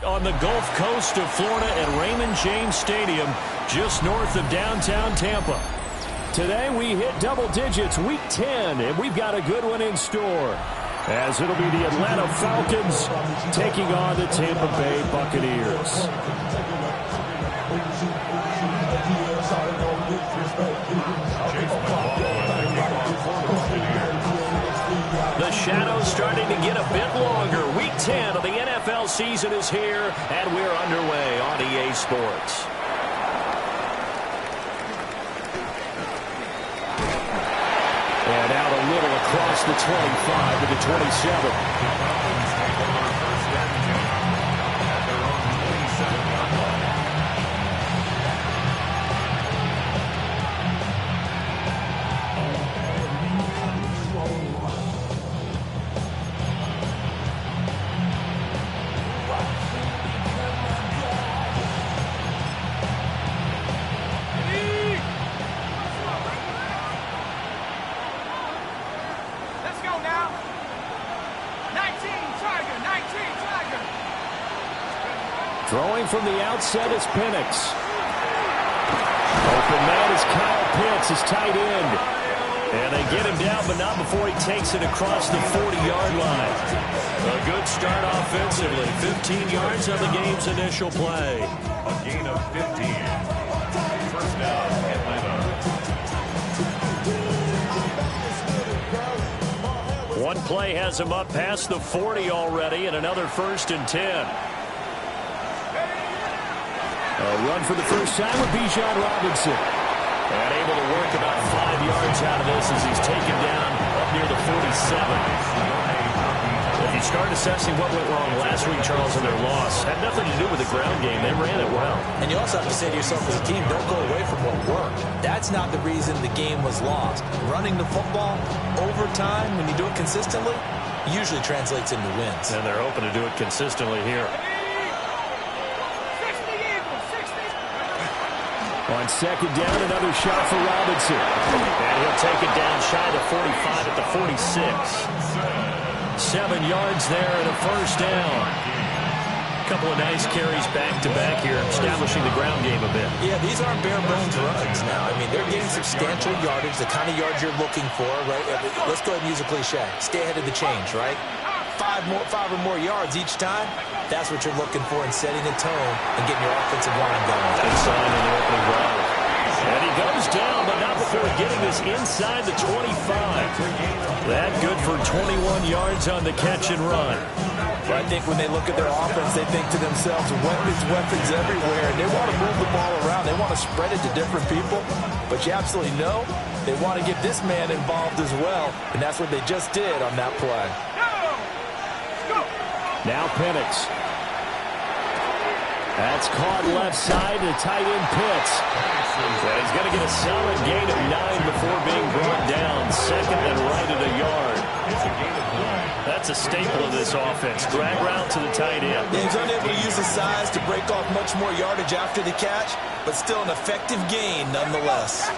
On the Gulf Coast of Florida at Raymond James Stadium, just north of downtown Tampa. Today we hit double digits, week 10, and we've got a good one in store, as it'll be the Atlanta Falcons taking on the Tampa Bay Buccaneers. The shadow's starting to get a bit longer. Week 10 of the NFL season is here, and we're underway on EA Sports. And out a little across the 25 to the 27. Throwing from the outset is Penix. Open man is Kyle Pitts, his tight end. And they get him down, but not before he takes it across the 40-yard line. A good start offensively. 15 yards on the game's initial play. A gain of 15. First down, Atlanta. One play has him up past the 40 already, and another 1st and 10. A run for the first time with Bgdean Robinson. And able to work about 5 yards out of this as he's taken down up near the 47. If you start assessing what went wrong last week, Charles, in their loss, had nothing to do with the ground game. They ran it well. And you also have to say to yourself as a team, don't go away from what worked. That's not the reason the game was lost. Running the football over time, when you do it consistently, usually translates into wins. And they're hoping to do it consistently here. On second down, another shot for Robinson. And he'll take it down shy of the 45 at the 46. 7 yards there and a first down. A couple of nice carries back-to-back here, establishing the ground game a bit. Yeah, these aren't bare-bones runs now. I mean, they're getting substantial yardage, the kind of yards you're looking for, right? Let's go ahead and use a cliche. Stay ahead of the change, right? 5 or more yards each time. That's what you're looking for in setting a tone and getting your offensive line going. Good sign in the opening drive. And he goes down, but not before getting this inside the 25. That good for 21 yards on the catch and run. But I think when they look at their offense, they think to themselves, weapons everywhere. And they want to move the ball around. They want to spread it to different people. But you absolutely know they want to get this man involved as well. And that's what they just did on that play. Now Penix. That's caught left side to tight end Pitts. And he's going to get a solid gain of 9 before being brought down. Second and right at a yard. That's a staple of this offense. Drag route to the tight end. Yeah, he's unable to use his size to break off much more yardage after the catch, but still an effective gain nonetheless.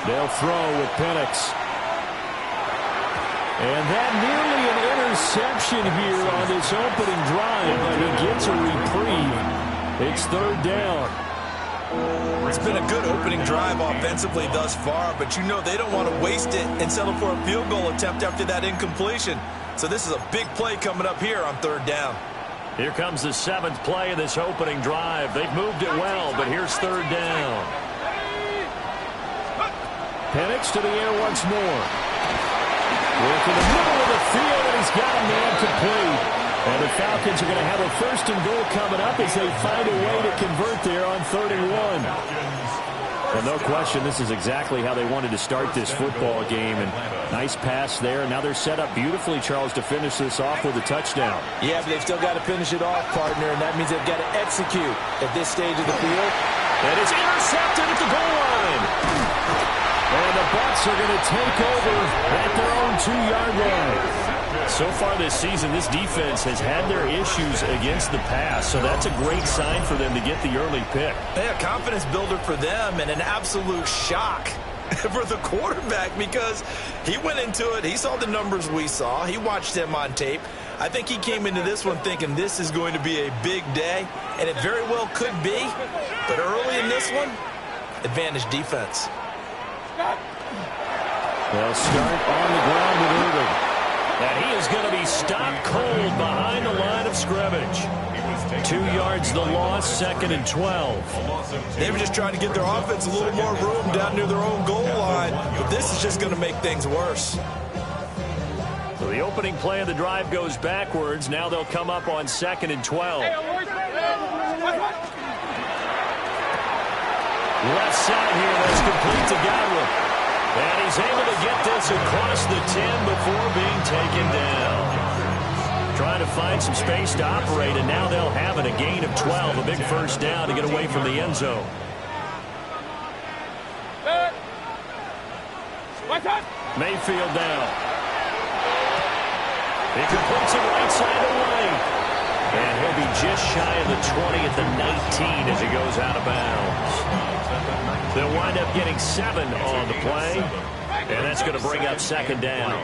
They'll throw with Penix. And that nearly an interception here on this opening drive, but he gets a reprieve. It's third down. It's been a good opening drive offensively thus far, but you know they don't want to waste it and settle for a field goal attempt after that incompletion. So this is a big play coming up here on third down. Here comes the 7th play of this opening drive. They've moved it well, but here's third down. Penix to the air once more. Work in the middle of the field, and he's got a man complete. And the Falcons are going to have a 1st and goal coming up as they find a way to convert there on 31. Well, no question, this is exactly how they wanted to start this football game. And nice pass there. Now they're set up beautifully, Charles, to finish this off with a touchdown. Yeah, but they've still got to finish it off, partner, and that means they've got to execute at this stage of the field. And it's intercepted at the goal line. And the Bucs are going to take over at their own 2-yard line. So far this season, this defense has had their issues against the pass, so that's a great sign for them to get the early pick. Yeah, confidence builder for them and an absolute shock for the quarterback because he went into it. He saw the numbers we saw. He watched them on tape. I think he came into this one thinking this is going to be a big day, and it very well could be. But early in this one, advantage defense. They'll start on the ground with Irving. And he is going to be stopped cold behind the line of scrimmage. 2 yards the loss, 2nd and 12. They were just trying to get their offense a little more room down near their own goal line, but this is just going to make things worse. So the opening play of the drive goes backwards. Now they'll come up on 2nd and 12. Left side here, that's complete to Godwin. And he's able to get this across the 10 before being taken down. Trying to find some space to operate, and now they'll have it. A gain of 12, a big first down to get away from the end zone. Mayfield down. He completes it right side of the lane. And he'll be just shy of the 20 at the 19 as he goes out of bounds. They'll wind up getting 7 on the play, and that's going to bring up 2nd down.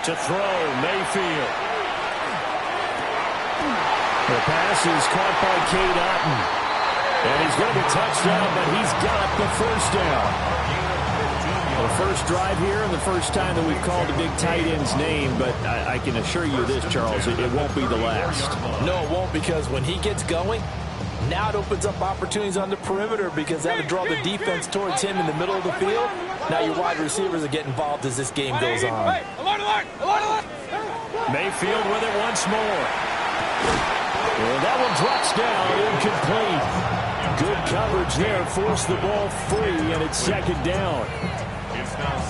To throw, Mayfield. The pass is caught by Cade Otton. And he's going to be touched down, but he's got the first down. The first drive here and the first time that we've called a big tight end's name, but I can assure you this, Charles, it won't be the last. No, it won't, because when he gets going, now it opens up opportunities on the perimeter because that'll draw the defense towards him in the middle of the field. Now your wide receivers will get involved as this game goes on. Mayfield with it once more. And that one drops down, incomplete. Good coverage there, forced the ball free, and it's 2nd down.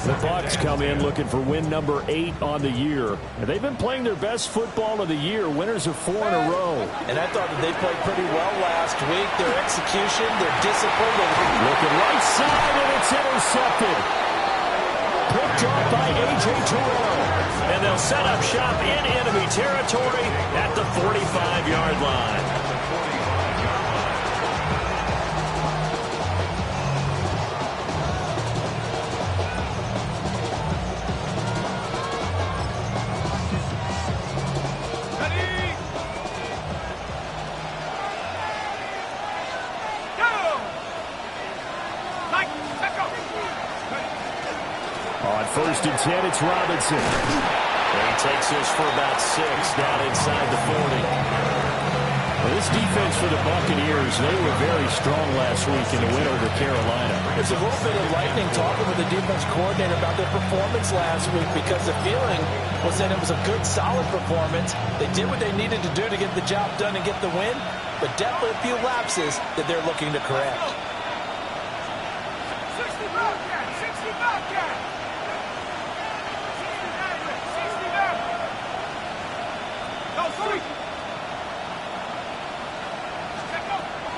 The Bucs come in looking for win number 8 on the year. And they've been playing their best football of the year, winners of 4 in a row. And I thought that they played pretty well last week. Their execution, their discipline. Looking right side, and it's intercepted. Picked off by A.J. Terrell. And they'll set up shop in enemy territory at the 45-yard line. On 1st and 10, it's Robinson. And he takes this for about 6 down inside the 40. Well, this defense for the Buccaneers, they were very strong last week in the win over Carolina. There's a little bit of lightning talking with the defense coordinator about their performance last week because the feeling was that it was a good, solid performance. They did what they needed to do to get the job done and get the win, but definitely a few lapses that they're looking to correct. 60 back there.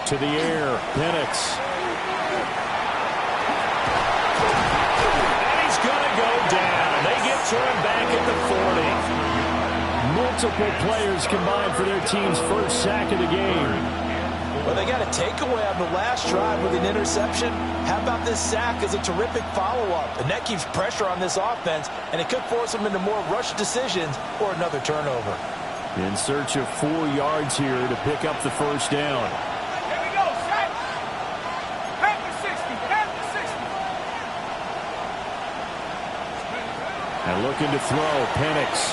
To the air, Penix. And he's going to go down. They get to him back at the 40. Multiple players combined for their team's first sack of the game. Well, they got a takeaway on the last drive with an interception. How about this sack as a terrific follow-up? And that keeps pressure on this offense, and it could force them into more rushed decisions or another turnover. In search of 4 yards here to pick up the first down. Here we go, set. Half the 60, half the 60. And looking to throw, Penix.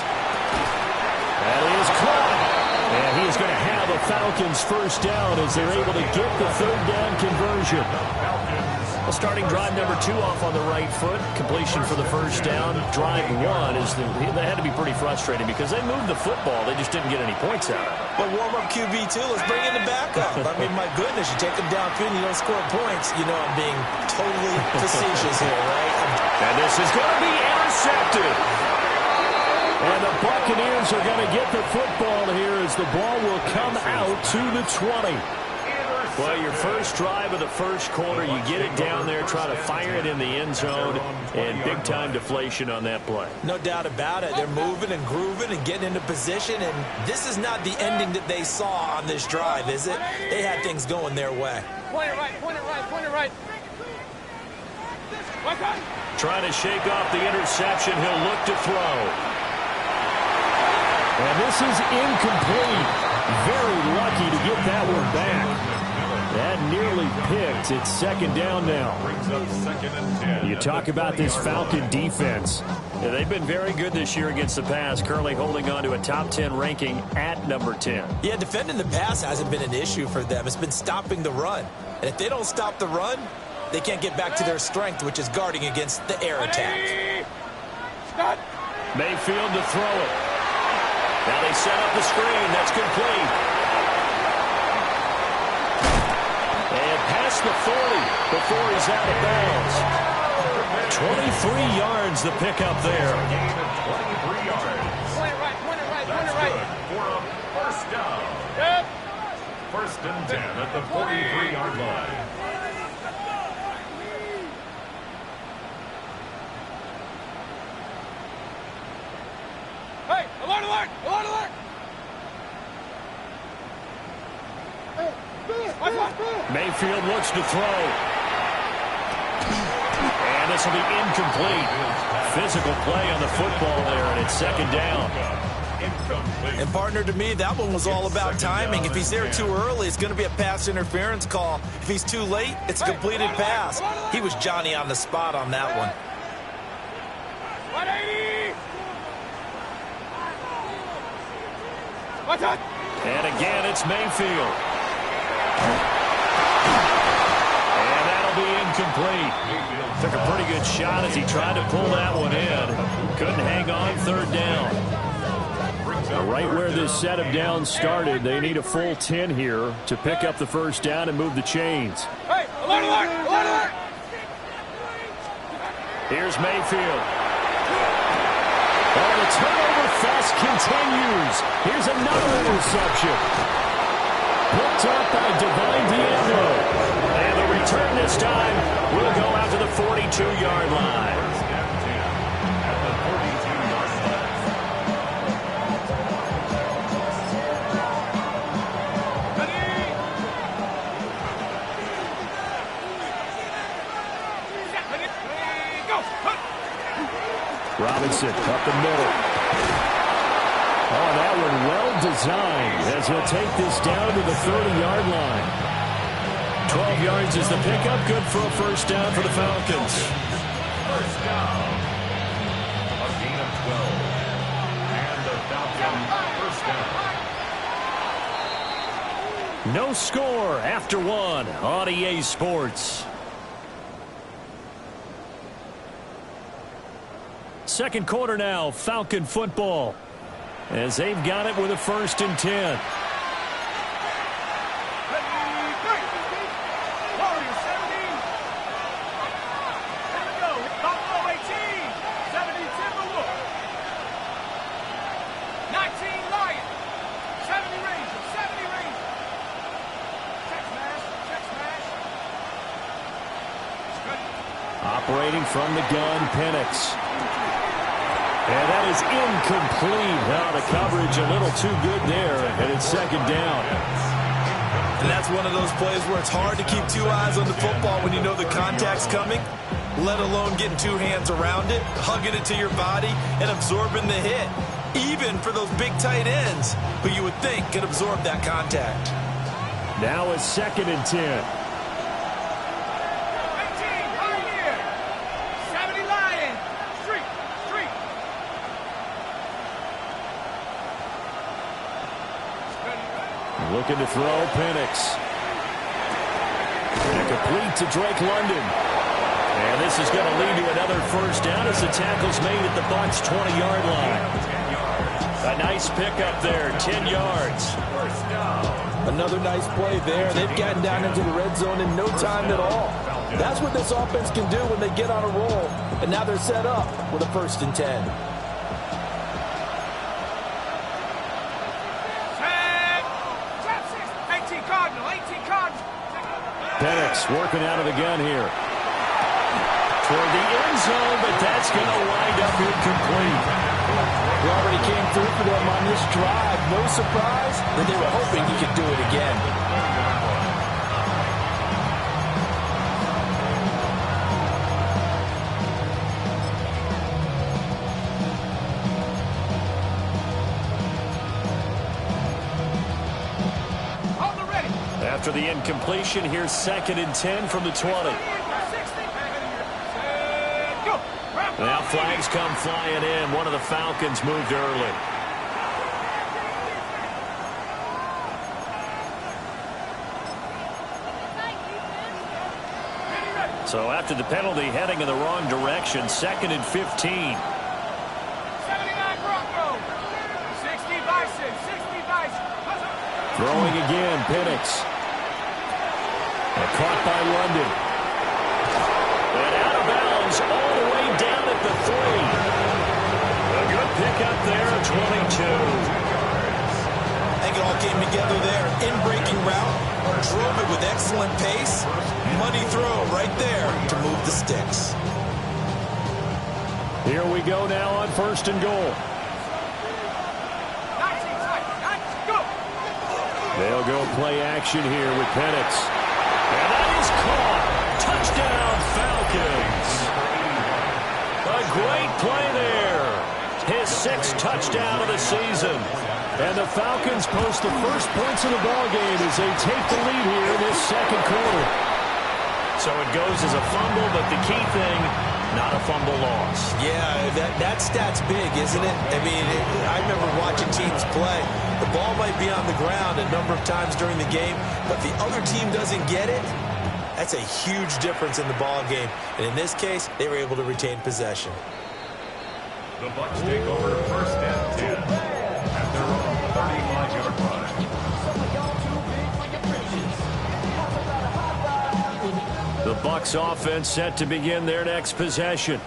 That is caught. And he is going to have the Falcons first down as they're able to get the 3rd down conversion. Well, starting drive number 2 off on the right foot. Completion for the first down. Drive 1 is they had to be pretty frustrating because they moved the football. They just didn't get any points out of it. But warm-up QB2, let's bring in the backup. I mean, my goodness, you take them downfield and you don't score points. You know I'm being totally facetious here, right? And this is going to be intercepted. And the Buccaneers are going to get the football here as the ball will come out to the 20. Well, your first drive of the first quarter, you get it down there, try to fire it in the end zone, and big-time deflation on that play. No doubt about it. They're moving and grooving and getting into position, and this is not the ending that they saw on this drive, is it? They had things going their way. Point it right, point it right, point it right. Trying to shake off the interception. He'll look to throw. And this is incomplete. Very lucky to get that one back. That nearly picked. It's second down now. Brings up 2nd and 10. You talk about this Falcon defense. Yeah, they've been very good this year against the pass, currently holding on to a top 10 ranking at number 10. Yeah, defending the pass hasn't been an issue for them. It's been stopping the run. And if they don't stop the run, they can't get back to their strength, which is guarding against the air attack. Mayfield to throw it. Now they set up the screen. That's complete. And past the 40 before he's out of bounds. 23 yards the pickup there. Gain of 23 yards. Point it right. That's good for a first down. Yep. 1st and 10 at the 43-yard line. Hey, alert, alert, alert, alert. Mayfield looks to throw. And this will be incomplete. Physical play on the football there, and it's second down. Incomplete. And partner, to me, that one was all about timing. If he's there too early, it's going to be a pass interference call. If he's too late, it's a completed pass. He was Johnny on the spot on that one. 180. What's up? And again, it's Mayfield. And that'll be incomplete. Took a pretty good shot as he tried to pull that one in. Couldn't hang on, third down. Right where this set of downs started, they need a full 10 here to pick up the first down and move the chains. Hey, alert, alert, alert, alert. Here's Mayfield. Oh, the turnover fest continues. Here's another interception. Picked up by Bgdean. And the return this time will go out to the 42-yard line. At the 42-yard line. Robinson up the middle. Oh, that one well designed as he'll take this down to the 30-yard line. 12 yards is the pickup. Good for a first down for the Falcons. First down. A gain of 12. And the Falcons first down. No score after one on EA Sports. Second quarter now, Falcon football, as they've got it with a 1st and 10. Operating from the gun, Penix. And that is incomplete. Now the coverage a little too good there, and it's second down. And that's one of those plays where it's hard to keep two eyes on the football when you know the contact's coming, let alone getting two hands around it, hugging it to your body, and absorbing the hit. Even for those big tight ends who you would think could absorb that contact. Now it's 2nd and 10. Looking to throw, Penix. And complete to Drake London. And this is going to lead to another first down as the tackle's made at the Bucs' 20-yard line. A nice pickup there, 10 yards. Another nice play there. They've gotten down into the red zone in no time at all. That's what this offense can do when they get on a roll. And now they're set up with a 1st and 10. Penix working out of the gun here. Toward the end zone, but that's going to wind up incomplete. He already came through for them on this drive. No surprise that they were hoping he could do it again. After the incompletion, here's 2nd and 10 from the 20. Now flags come flying in. One of the Falcons moved early. So after the penalty, heading in the wrong direction, 2nd and 15. 79 Broncos. 60 Bison. 60 Bison. Throwing again, Penix. Caught by London. And out of bounds all the way down at the 3. A good pickup there, 22. I think it all came together there. In-breaking route. Drove it with excellent pace. Money throw right there to move the sticks. Here we go now on 1st and goal. They'll go play action here with Penix. And that is caught. Touchdown, Falcons. A great play there. His 6th touchdown of the season. And the Falcons post the first points of the ballgame as they take the lead here in this 2nd quarter. So it goes as a fumble, but the key thing, not a fumble loss. Yeah, that stat's big, isn't it? I mean, I remember watching teams play. The ball might be on the ground a number of times during the game, but the other team doesn't get it. That's a huge difference in the ball game. And in this case, they were able to retain possession. The Bucs take over 1st and 10 at their own 35-yard line. The Bucs offense set to begin their next possession.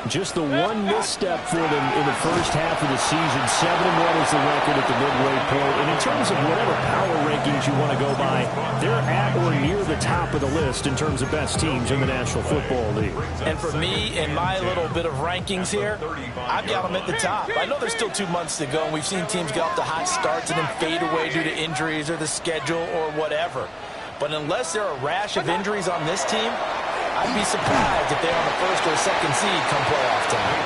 Just the one misstep for them in the first half of the season. 7-1 is the record at the midway point. And in terms of whatever power rankings you want to go by, they're at or near the top of the list in terms of best teams in the National Football League. And for me, in my little bit of rankings here, I've got them at the top. I know there's still 2 months to go, and we've seen teams get off to hot starts and then fade away due to injuries or the schedule or whatever. But unless there are a rash of injuries on this team, I'd be surprised if they're on the 1st or 2nd seed come playoff time.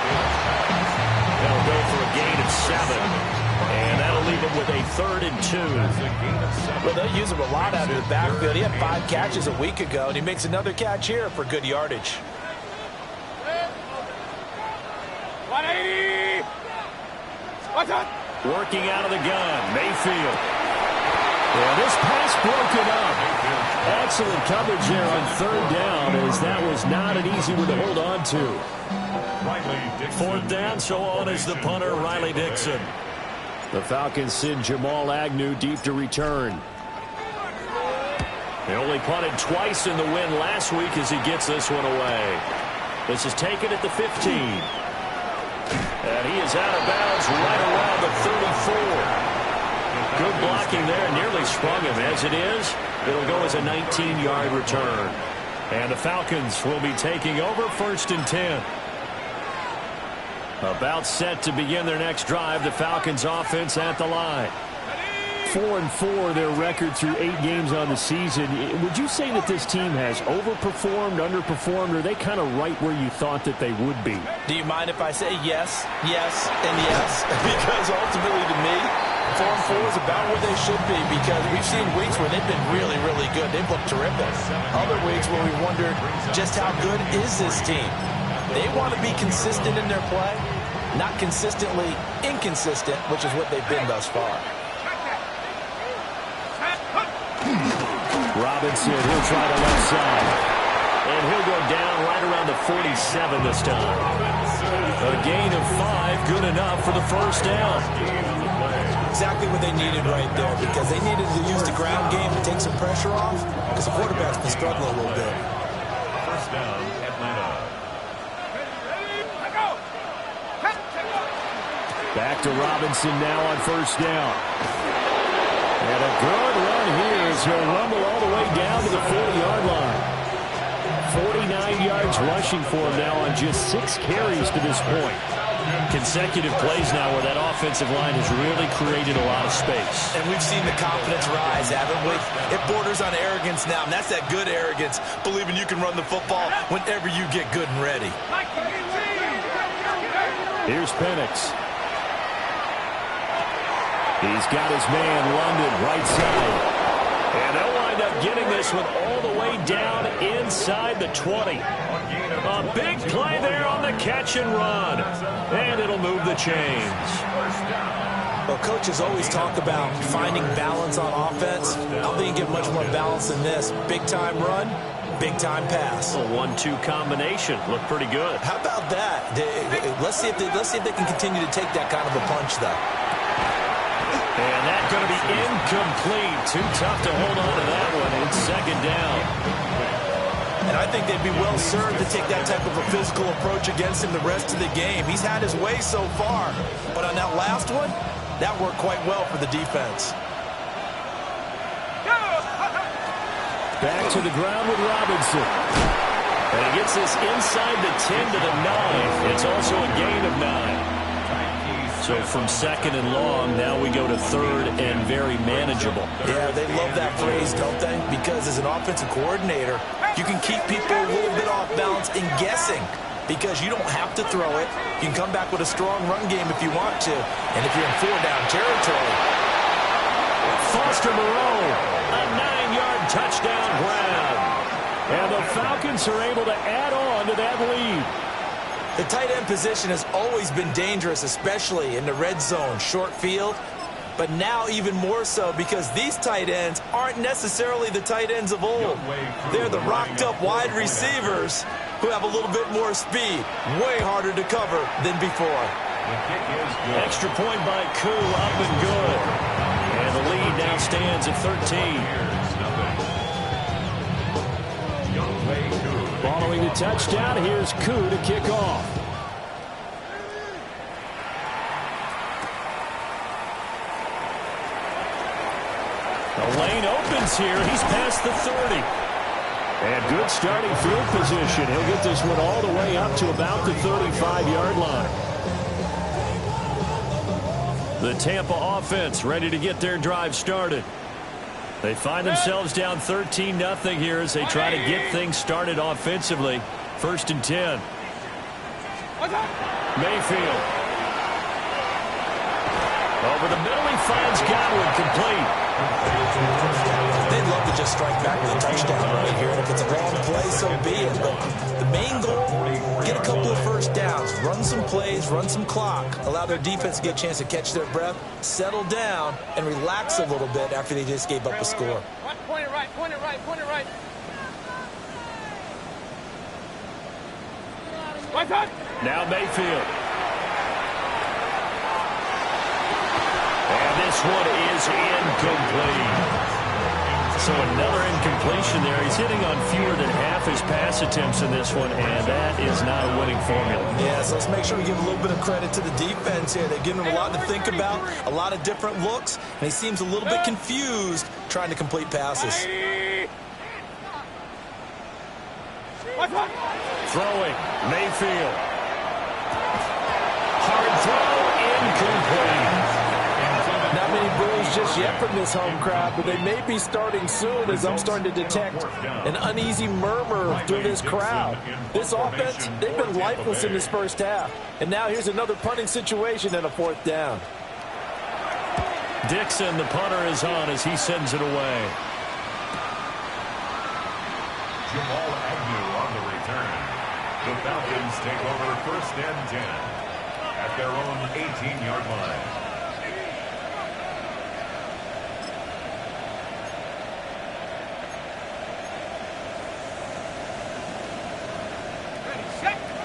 They'll go for a gain of 7. And that'll leave them with a 3rd and 2. Well, they'll use him a lot out of the backfield. He had 5 catches a week ago, and he makes another catch here for good yardage. 180. What's up? Working out of the gun, Mayfield. Yeah, this pass broken up. Excellent coverage there on 3rd down, as that was not an easy one to hold on to. 4th down, so on is the punter, Riley Dixon. The Falcons send Jamal Agnew deep to return. They only punted twice in the win last week as he gets this one away. This is taken at the 15. And he is out of bounds right around the 34. Good blocking there, nearly sprung him. As it is, it'll go as a 19-yard return. And the Falcons will be taking over 1st and 10. About set to begin their next drive, the Falcons offense at the line. 4-4 their record through 8 games on the season. Would you say that this team has overperformed, underperformed, or are they kind of right where you thought that they would be? Do you mind if I say yes, yes, and yes? Because ultimately to me, 4-4 is about where they should be, because we've seen weeks where they've been really, really good. They've looked terrific. Other weeks where we wondered just how good is this team. They want to be consistent in their play, not consistently inconsistent, which is what they've been thus far. Robinson, he'll try the left side. And he'll go down right around the 47 this time. A gain of 5, good enough for the 1st down. Exactly what they needed right there, because they needed to use the ground game to take some pressure off, because the quarterback's been struggling a little bit. 1st down, Atlanta. Back to Robinson now on 1st down. And a good run here as he'll rumble all the way down to the 40-yard line. 49 yards rushing for him now on just 6 carries to this point. Consecutive plays now where that offensive line has really created a lot of space. And we've seen the confidence rise, haven't we? It borders on arrogance now, and that's that good arrogance, believing you can run the football whenever you get good and ready. Here's Penix. He's got his man, London, right side. And they'll wind up getting this one all the way down inside the 20. A big play there on the catch and run. And it'll move the chains. Well, coaches always talk about finding balance on offense. I don't think you get much more balance than this. Big-time run, big-time pass. A 1-2 combination. Looked pretty good. How about that? Let's see if they can continue to take that kind of a punch, though. And that's going to be incomplete. Too tough to hold on to that one. It's second down. And I think they'd be well served to take that type of a physical approach against him the rest of the game. He's had his way so far. But on that last one, that worked quite well for the defense. Back to the ground with Robinson. And he gets this inside the 10 to the 9. It's also a gain of 9. So from second and long, now we go to third and very manageable. Yeah, they love that phrase, don't they? Because as an offensive coordinator, you can keep people a little bit off balance and guessing. Because you don't have to throw it. You can come back with a strong run game if you want to. And if you're in 4-down territory. Foster Moreau, a 9-yard touchdown grab. And the Falcons are able to add on to that lead. The tight end position has always been dangerous, especially in the red zone, short field. But now even more so because these tight ends aren't necessarily the tight ends of old. They're the rocked-up wide receivers who have a little bit more speed. Way harder to cover than before. Extra point by Koo, up and good. And the lead now stands at 13. Following the touchdown, here's Koo to kick off. The lane opens here. He's past the 30. And good starting field position. He'll get this one all the way up to about the 35-yard line. The Tampa offense ready to get their drive started. They find themselves down 13-0 here as they try to get things started offensively. First and 10. Mayfield. Over the middle, he finds Godwin complete. They'd love to just strike back with a touchdown right here. And if it's a long play, so be it. But the main goal, get a couple of first downs, run some plays, run some clock, allow their defense to get a chance to catch their breath, settle down, and relax a little bit after they just gave up a score. Point it right, point it right, point it right. Now Mayfield. And this one is incomplete. So another incompletion there. He's hitting on fewer than half his pass attempts in this one, and that is not a winning formula. Yeah, so let's make sure we give a little bit of credit to the defense here. They've given him a lot to think about, a lot of different looks, and he seems a little bit confused trying to complete passes. Throwing, Mayfield. Hard throw, incomplete. Not many boos just yet from this home crowd, but they may be starting soon as I'm starting to detect an uneasy murmur through this crowd. This offense, they've been lifeless in this first half. And now here's another punting situation and a 4th down. Dixon, the punter, is on as he sends it away. Jamal Agnew on the return. The Falcons take over 1st and 10 at their own 18-yard line.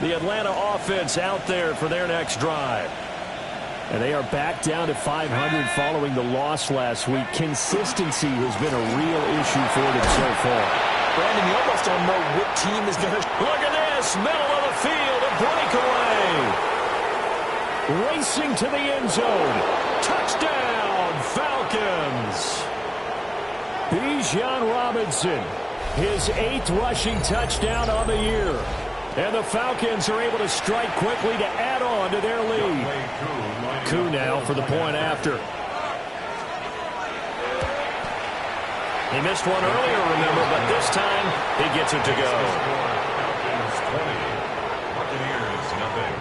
The Atlanta offense out there for their next drive. And they are back down to 500 following the loss last week. Consistency has been a real issue for them so far. Brandon, you almost don't know what team is going to... Look at this, middle of the field, a breakaway. Racing to the end zone. Touchdown, Falcons. Bgdean Robinson, his 8th rushing touchdown on the year. And the Falcons are able to strike quickly to add on to their lead. Koo now for the point after. He missed one earlier, remember, but this time he gets it to go. Falcons 20, Buccaneers nothing.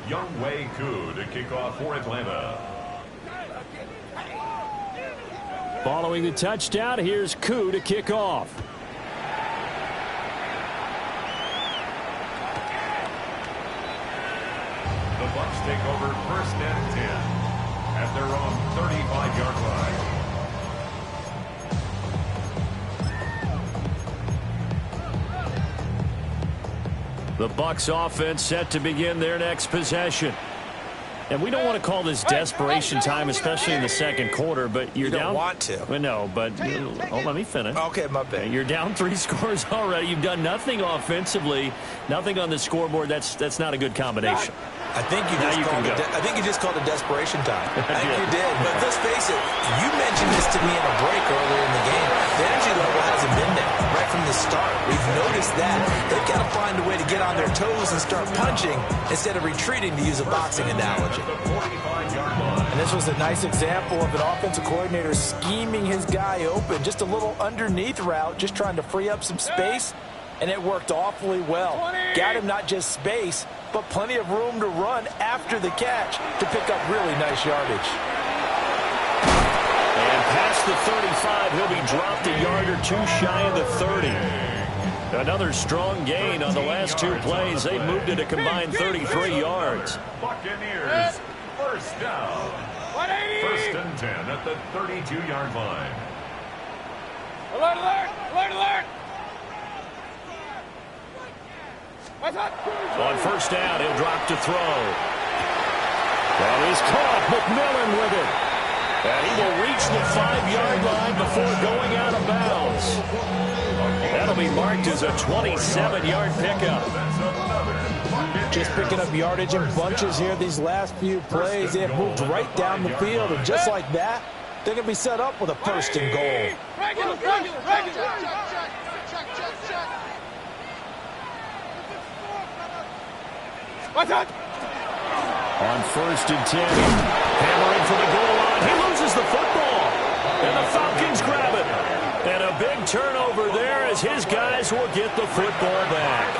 Younghoe Koo to kick off for Atlanta. Following the touchdown, here's Koo to kick off. The Bucs take over 1st and 10 at their own 35-yard line. The Bucs offense set to begin their next possession. And we don't want to call this desperation time, especially in the second quarter, but you're down. You don't want to. Well, no, but let me finish. Okay, my bad. You're down 3 scores already. You've done nothing offensively, nothing on the scoreboard. That's not a good combination. I think you just called it desperation time. I think you did. But let's face it, you mentioned this to me in a break earlier in the game. The energy level hasn't been there right from the start. We've noticed that. They've got to find a way to get on their toes and start punching instead of retreating, to use a boxing analogy. And this was a nice example of an offensive coordinator scheming his guy open. Just a little underneath route, just trying to free up some space, and it worked awfully well. Got him not just space, but plenty of room to run after the catch to pick up really nice yardage. And past the 35, he'll be dropped a yard or 2 shy of the 30. Another strong gain on the last 2 plays. They've moved it a combined 33 yards. Buccaneers, 1st down. 1st and 10 at the 32-yard line. Alert, alert, alert, alert. On 1st down, he'll drop to throw. That is caught. McMillan with it. And he will reach the 5-yard line before going out of bounds. That'll be marked as a 27-yard pickup. Just picking up yardage in bunches here these last few plays. They have moved right down the field, and just like that, they're going to be set up with a 1st and goal. On 1st and 10, hammering for the goal line. He loses the football, and the Falcons grab it. And a big turnover there as his guys will get the football back.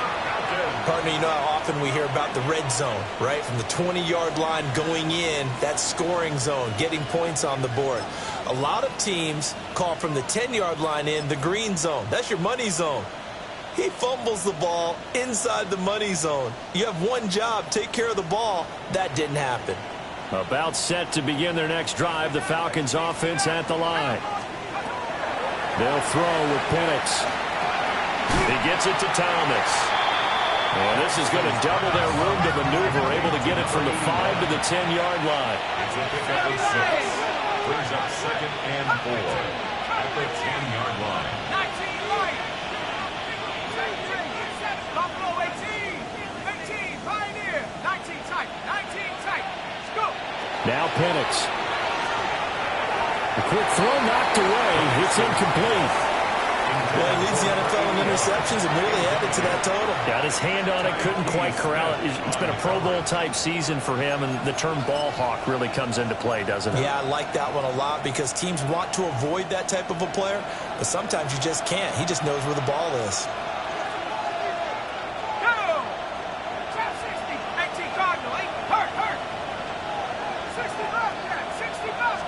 Partner, you know how often we hear about the red zone, right? From the 20-yard line going in, that scoring zone, getting points on the board. A lot of teams call from the 10-yard line in the green zone. That's your money zone. He fumbles the ball inside the money zone. You have one job, take care of the ball. That didn't happen. About set to begin their next drive, the Falcons offense at the line. They'll throw with Penix. He gets it to Thomas. And this is going to double their room to maneuver, able to get it from the 5 to the 10-yard line. It's a pickup of 6. Brings up 2nd and 4 at the 10-yard line. 19 right. 18. 18. Pioneer. 19 tight. 19 tight. Let's go. Now Penix. The quick throw knocked away. It's incomplete. Well, he leads the NFL in interceptions and nearly added to that total. Got his hand on it, couldn't quite corral it. It's been a Pro Bowl-type season for him, and the term ball hawk really comes into play, doesn't it? Yeah, I like that one a lot because teams want to avoid that type of a player, but sometimes you just can't. He just knows where the ball is. Go. 60. 18 Cardinal. Hurt. 60 bucks. 60 bucks.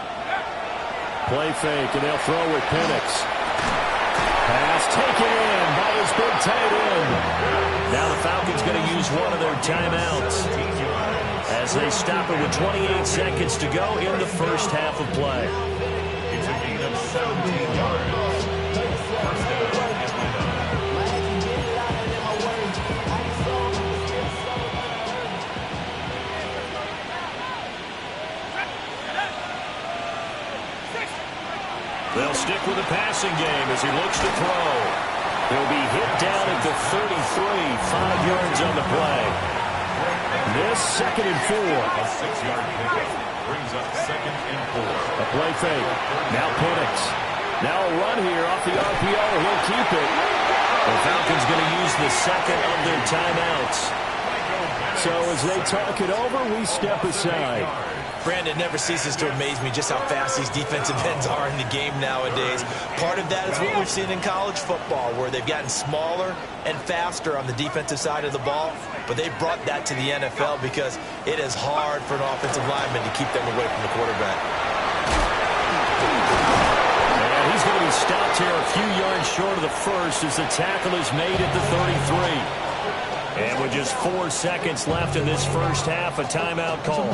Play fake, and they'll throw with Penix. Pass taken in by his big tight end. Now the Falcons going to use one of their timeouts as they stop it with 28 seconds to go in the first half of play. It's a gain of 17 yards. 1st down, Atlanta. They'll stick with the passing game as he looks to throw. He'll be hit down at the 33, 5 yards on the play. This 2nd and 4. A 6-yard pickup brings up 2nd and 4. A play fake. Now Penix. Now a run here off the RPO. He'll keep it. The Falcons going to use the 2nd of their timeouts. So as they talk it over, we step aside. Brandon, never ceases to amaze me just how fast these defensive ends are in the game nowadays. Part of that is what we've seen in college football, where they've gotten smaller and faster on the defensive side of the ball, but they brought that to the NFL because it is hard for an offensive lineman to keep them away from the quarterback. And he's going to be stopped here a few yards short of the first as the tackle is made at the 33. And with just 4 seconds left in this first half, a timeout call.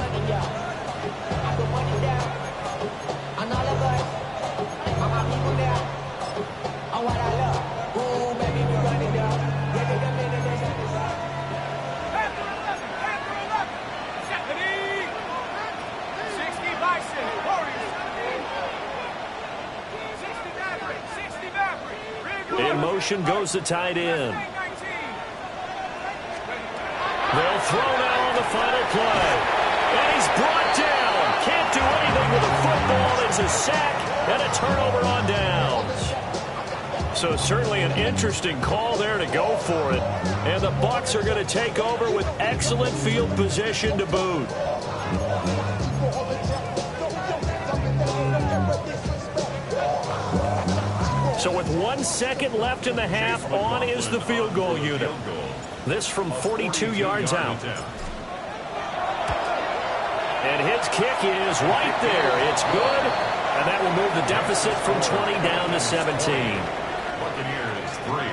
In motion goes the tight end. They'll throw now on the final play. And he's brought down. Can't do anything with a football. It's a sack and a turnover on downs. So certainly an interesting call there to go for it. And the Bucs are going to take over with excellent field position to boot. So with 1 second left in the half, on is the field goal unit. This from 42 yards out. And his kick is right there. It's good. And that will move the deficit from 20 down to 17. Buccaneers 3.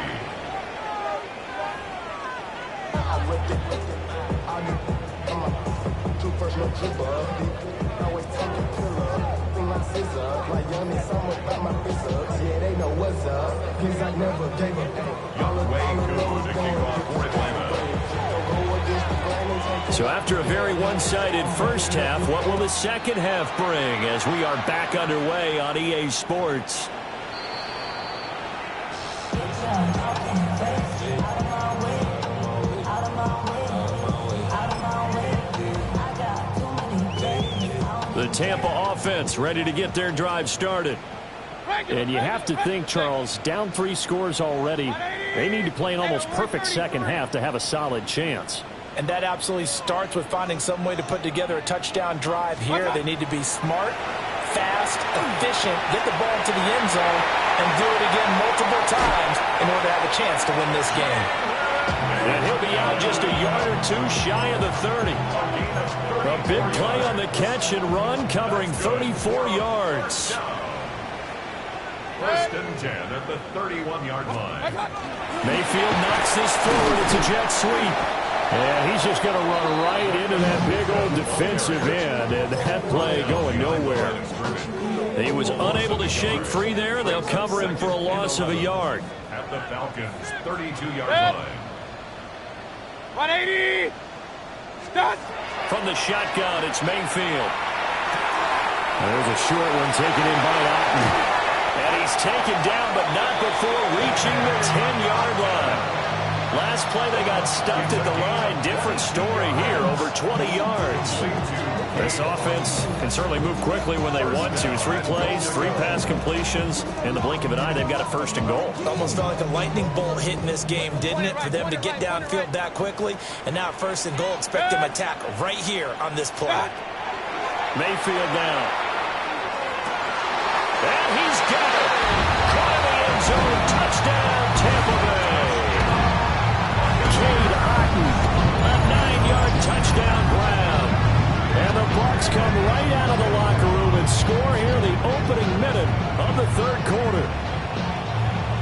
So after a very one-sided first half, what will the second half bring as we are back underway on EA Sports? The Tampa offense ready to get their drive started. And you have to think, Charles, down 3 scores already. They need to play an almost perfect second half to have a solid chance. And that absolutely starts with finding some way to put together a touchdown drive here. They need to be smart, fast, efficient, get the ball to the end zone, and do it again multiple times in order to have a chance to win this game. And he'll be out just a yard or 2 shy of the 30. A big play on the catch and run, covering 34 yards. First and 10 at the 31-yard line. Mayfield knocks this forward. It's a jet sweep. And he's just going to run right into that big old defensive end. And that play going nowhere. He was unable to shake free there. They'll cover him for a loss of a yard. At the Falcons' 32-yard line. 180. Start. From the shotgun, it's Mayfield. There's a short one taken in by Otten. And he's taken down, but not before reaching the 10-yard line. Last play, they got stuffed at the line. Different story here, over 20 yards. This offense can certainly move quickly when they want to. 3 plays, 3 pass completions. In the blink of an eye, they've got a first and goal. Almost felt like a lightning bolt hit in this game, didn't it? For them to get downfield that quickly. And now first and goal, expect them to attack right here on this play. Mayfield down. And he's got it. Caught in the end zone. Touchdown, Tampa Bay. Cade Otten, a 9-yard touchdown grab. And the Bucs come right out of the locker room and score here the opening minute of the third quarter.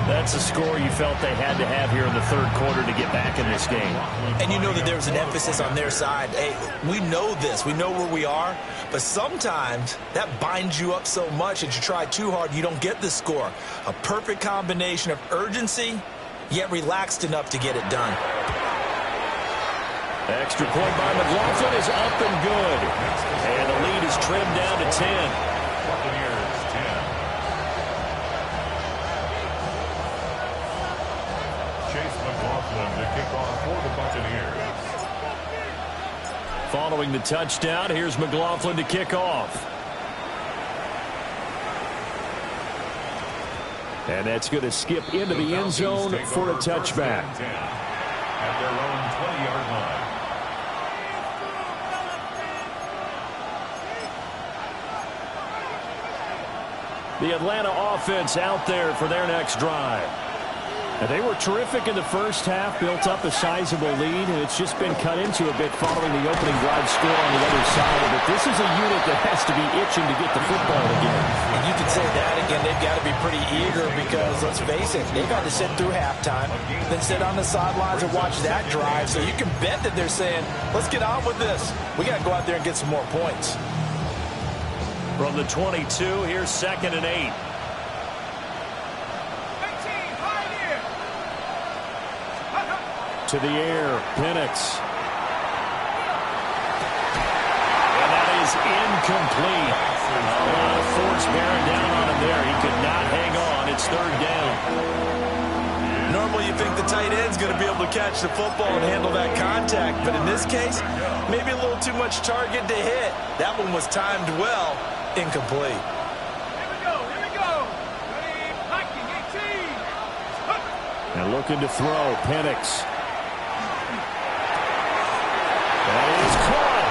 That's a score you felt they had to have here in the third quarter to get back in this game. And you know that there's an emphasis on their side. Hey, we know this. We know where we are. But sometimes that binds you up so much that you try too hard, you don't get the score. A perfect combination of urgency, yet relaxed enough to get it done. Extra point by McLaughlin is up and good. And the lead is trimmed down to 10. Buccaneers 10. Chase McLaughlin to kick off for the Buccaneers. Following the touchdown, here's McLaughlin to kick off. And that's going to skip into the end zone for a touchback. At their own 20-yard line. The Atlanta offense out there for their next drive. And they were terrific in the first half, built up a sizable lead, and it's just been cut into a bit following the opening drive score on the other side. But this is a unit that has to be itching to get the football again. And you can say that again. They've got to be pretty eager because, let's face it, they've had to sit through halftime, then sit on the sidelines and watch that drive. So you can bet that they're saying, let's get on with this. We got to go out there and get some more points. From the 22, here's 2nd and 8. To the air, Penix. And that is incomplete. A lot of force bearing down on him there. He could not hang on. It's 3rd down. Normally you think the tight end's going to be able to catch the football and handle that contact, but in this case, maybe a little too much target to hit. That one was timed well, incomplete. Here we go. Ready, hiking, 18. And looking to throw, Penix. That is caught.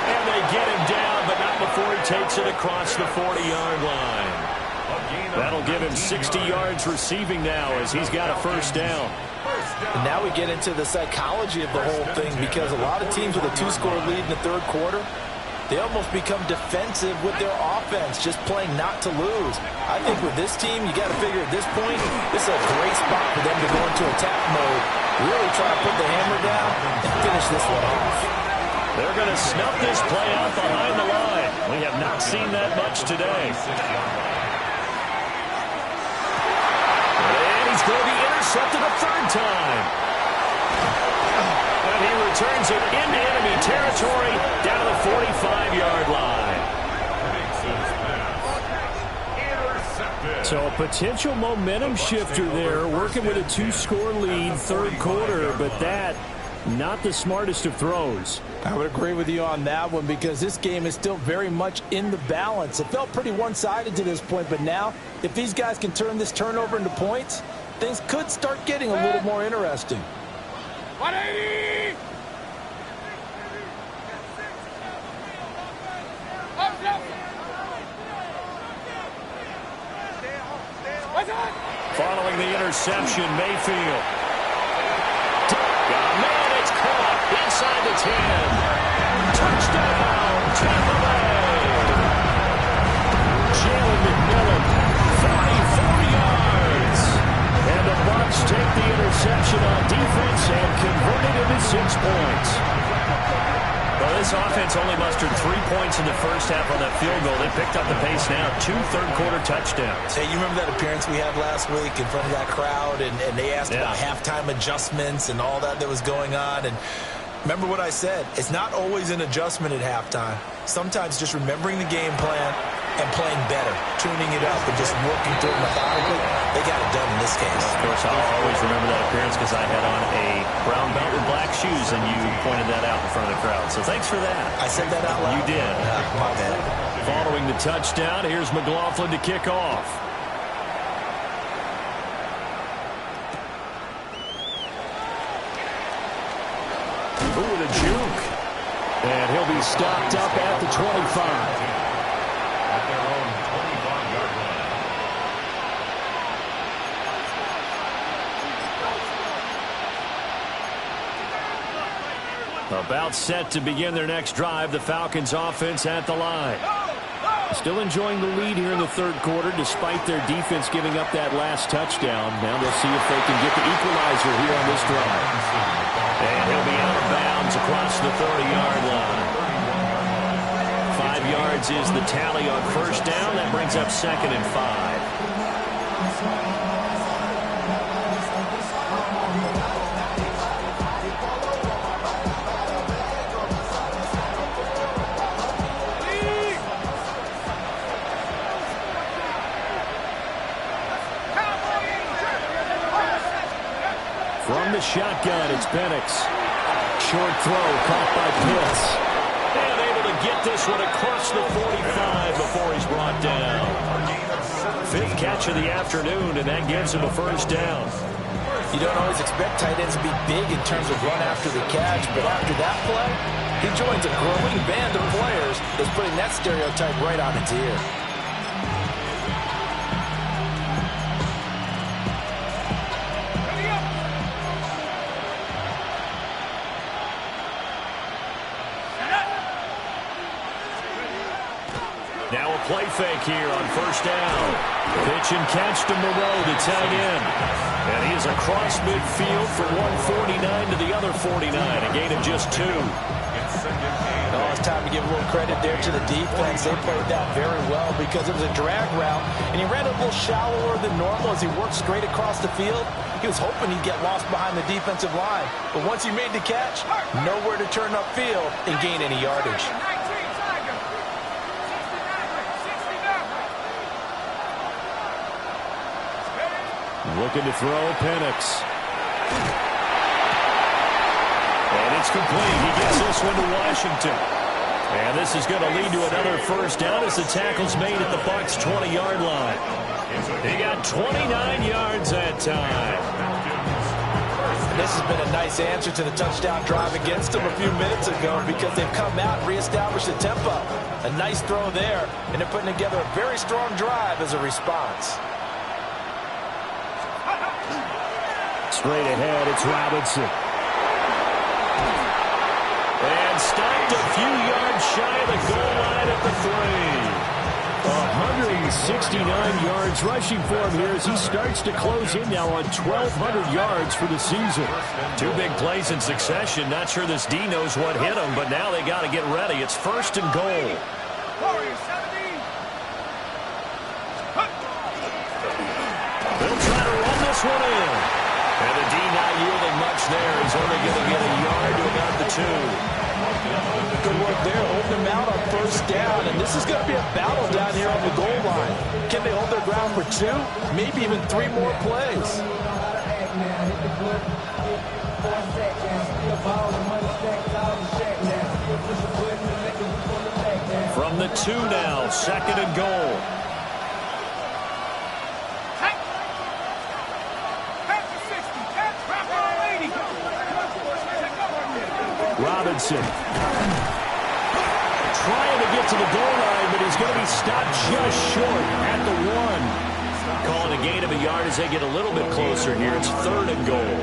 And they get him down, but not before he takes it across the 40-yard line. That'll give him 60 yards receiving now as he's got a 1st down. And now we get into the psychology of the whole thing because a lot of teams with a 2-score lead in the 3rd quarter, they almost become defensive with their offense, just playing not to lose. I think with this team, you got to figure at this point, this is a great spot for them to go into attack mode, really try to put the hammer down and finish this one off. They're going to snuff this play out behind the line. We have not seen that much today. And he's going to be intercepted a 3rd time. And he returns it into enemy territory down to the 45-yard line. So a potential momentum shifter there, working with a 2-score lead, 3rd quarter, but that not the smartest of throws. I would agree with you on that one because this game is still very much in the balance. It felt pretty one-sided to this point, but now if these guys can turn this turnover into points, things could start getting a little more interesting. 180! Following the interception, Mayfield. Man, it's caught inside the 10. Touchdown, Tampa Bay. Jalen McMillan, 44 yards. And the Bucs take the interception on defense and convert it into 6 points. Well, this offense only mustered 3 points in the first half on that field goal. They picked up the pace now. 2 third-quarter touchdowns. Hey, you remember that appearance we had last week in front of that crowd, and they asked about halftime adjustments and all that was going on. And remember what I said. It's not always an adjustment at halftime. Sometimes just remembering the game plan and playing better, tuning it up and just working through it methodically. They got it done in this case. Of course, I'll always remember that appearance because I had on a brown belt with black shoes, and you pointed that out in front of the crowd. So thanks for that. I said that out loud. You did. My bad. Following the touchdown, here's McLaughlin to kick off. Ooh, the juke. And he'll be stopped up at the 25. About set to begin their next drive, the Falcons offense at the line. Still enjoying the lead here in the 3rd quarter despite their defense giving up that last touchdown. Now they'll see if they can get the equalizer here on this drive. And he'll be out of bounds across the 30-yard line. 5 yards is the tally on 1st down. That brings up 2nd and 5. From the shotgun, it's Penix. Short throw caught by Pitts. And able to get this one across the 45 before he's brought down. 5th catch of the afternoon, and that gives him a 1st down. You don't always expect tight ends to be big in terms of run after the catch, but after that play, he joins a growing band of players that's putting that stereotype right on its ear. fake here on first down. Pitch and catch to Moreau, the tight end. And he is across midfield from 149 to the other 49, a gain of just 2. Oh, it's time to give a little credit there to the defense. They played that very well because it was a drag route, and he ran a little shallower than normal as he worked straight across the field. He was hoping he'd get lost behind the defensive line, but once he made the catch, nowhere to turn upfield and gain any yardage. Looking to throw, Penix. And it's complete. He gets this one to Washington. And this is going to lead to another first down as the tackle's made at the Bucs' 20-yard line. He got 29 yards that time. This has been a nice answer to the touchdown drive against them a few minutes ago because they've come out and reestablished the tempo. A nice throw there, and they're putting together a very strong drive as a response. Straight ahead, it's Robinson. And stopped a few yards shy of the goal line at the 3. 169 yards rushing for him here as he starts to close in now on 1,200 yards for the season. 2 big plays in succession. Not sure this D knows what hit him, but now they got to get ready. It's first and goal. They'll try to run this one in. And the D not yielding much there. He's only going to get a yard to about the 2. Good work there, holding them out on first down. And this is going to be a battle down here on the goal line. Can they hold their ground for 2? Maybe even 3 more plays. From the 2 now, second and goal. Robinson trying to get to the goal line, but he's going to be stopped just short at the 1. Calling a gain of a yard as they get a little bit closer here. It's third and goal.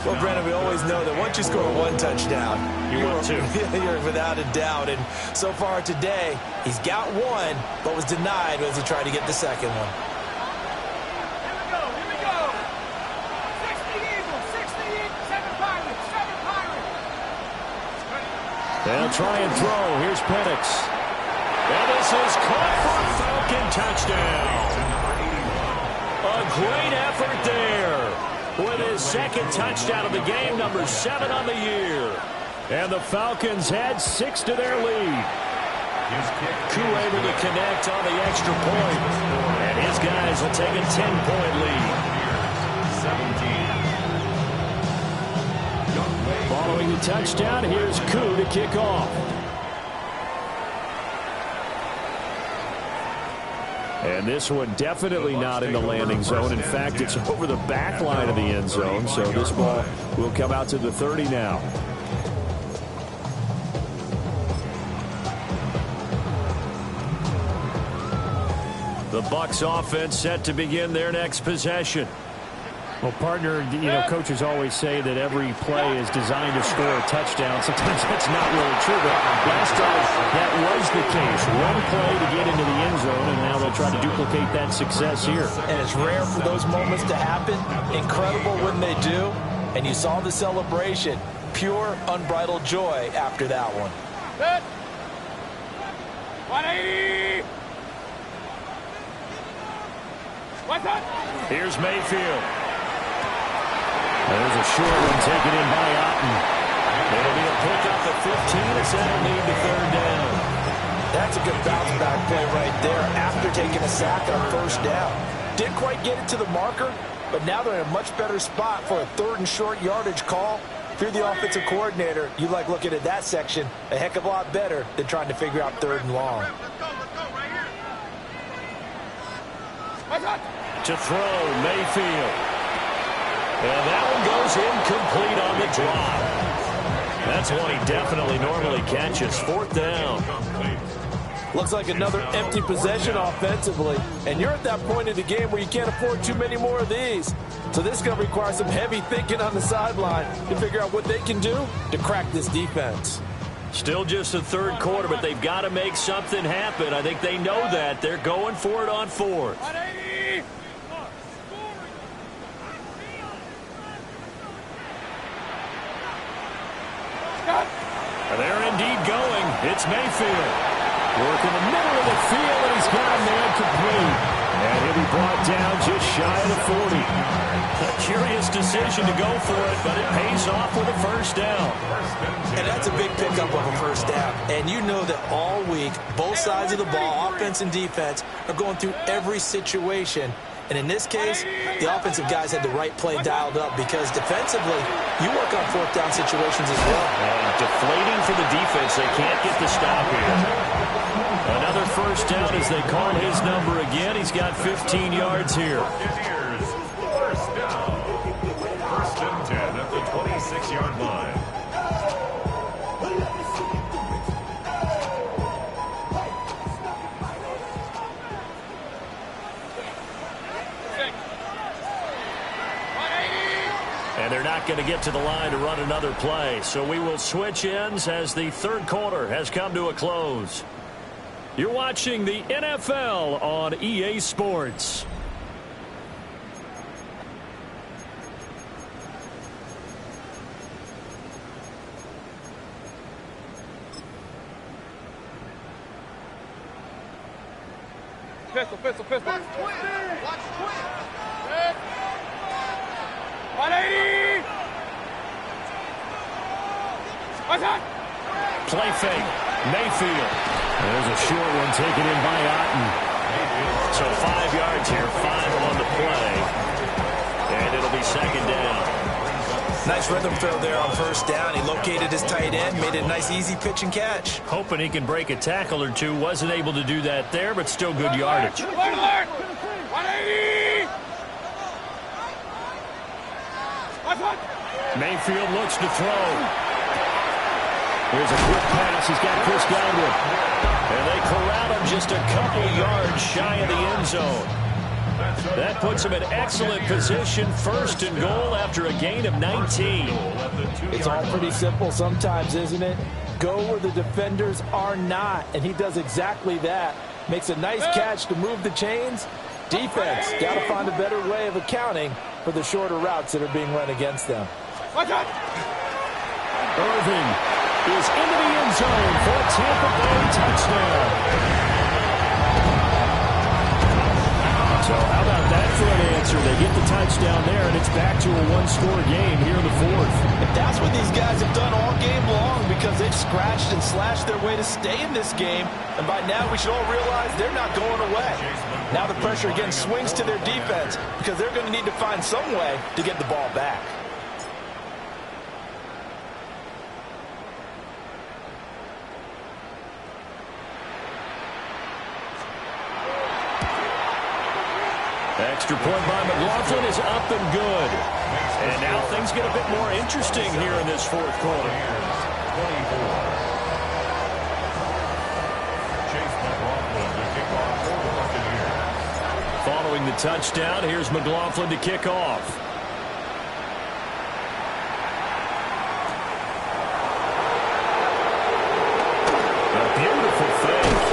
Well, Brandon, we always know that once you score 1 touchdown, want 2. You're without a doubt. And so far today, he's got 1, but was denied as he tried to get the second one. They'll try and throw. Here's Penix. And this is caught for a Falcon touchdown. A great effort there with his second touchdown of the game, number 7 on the year. And the Falcons add 6 to their lead. Koo able to connect on the extra point. And his guys will take a 10-point lead. 17. Following the touchdown, here's Koo to kick off. And this one definitely not in the landing zone. In fact, it's over the back line of the end zone. So this ball will come out to the 30 now. The Bucs offense set to begin their next possession. Well, partner, coaches always say that every play is designed to score a touchdown. Sometimes that's not really true, but last time that was the case. One play to get into the end zone, and now they'll try to duplicate that success here. And it's rare for those moments to happen. Incredible when they do. And you saw the celebration. Pure, unbridled joy after that one. 180! What's up? Here's Mayfield. There's a short one taken in by Otten. It'll be a pickup at 15 as that'll lead to third down. That's a good bounce back play right there after taking a sack on first down. Didn't quite get it to the marker, but now they're in a much better spot for a 3rd and short yardage call. If you're the offensive coordinator, you like looking at that section a heck of a lot better than trying to figure out 3rd and long. To throw, Mayfield. And that one goes incomplete on the drop. That's one he definitely normally catches. 4th down. Looks like another empty possession offensively. And you're at that point in the game where you can't afford too many more of these. So this is going to require some heavy thinking on the sideline to figure out what they can do to crack this defense. Still just the third quarter, but they've got to make something happen. I think they know that. They're going for it on fourth. They're indeed going. It's Mayfield. Working the middle of the field, and he's got a man complete. And he'll be brought down just shy of the 40. A curious decision to go for it, but it pays off with a first down. And that's a big pickup of a first down. And you know that all week, both sides of the ball, offense and defense, are going through every situation. And in this case, the offensive guys had the right play dialed up because defensively, you work on fourth down situations as well. And deflating for the defense. They can't get the stop here. Another first down as they call his number again. He's got 15 yards here. First down. First and 10 at the 26-yard line. And they're not going to get to the line to run another play. So we will switch ends as the third quarter has come to a close. You're watching the NFL on EA Sports. Pistol. Watch twin. 180. Play fake. Mayfield. There's a short one taken in by Otten. So 5 yards here, 5 on the play. And it'll be second down. Nice rhythm throw there on first down. He located his tight end, made it a nice easy pitch and catch. Hoping he can break a tackle or two. Wasn't able to do that there, but still good yardage. Alert! 180. Mayfield looks to throw. Here's a quick pass. He's got Chris Godwin. And they corral him just a couple yards shy of the end zone. That puts him in excellent position. First and goal after a gain of 19. It's all pretty simple sometimes, isn't it? Go where the defenders are not. And he does exactly that. Makes a nice catch to move the chains. Defense got to find a better way of accounting for the shorter routes that are being run against them. Irving is into the end zone for a Tampa Bay touchdown. So how about that for an answer? They get the touchdown there, and it's back to a one-score game here in the fourth. And that's what these guys have done all game long because they've scratched and slashed their way to stay in this game. And by now, we should all realize they're not going away. Now the pressure again swings to their defense because they're going to need to find some way to get the ball back. Extra point by McLaughlin is up and good. And now things get a bit more interesting here in this fourth quarter. Following the touchdown, here's McLaughlin to kick off. A beautiful fake.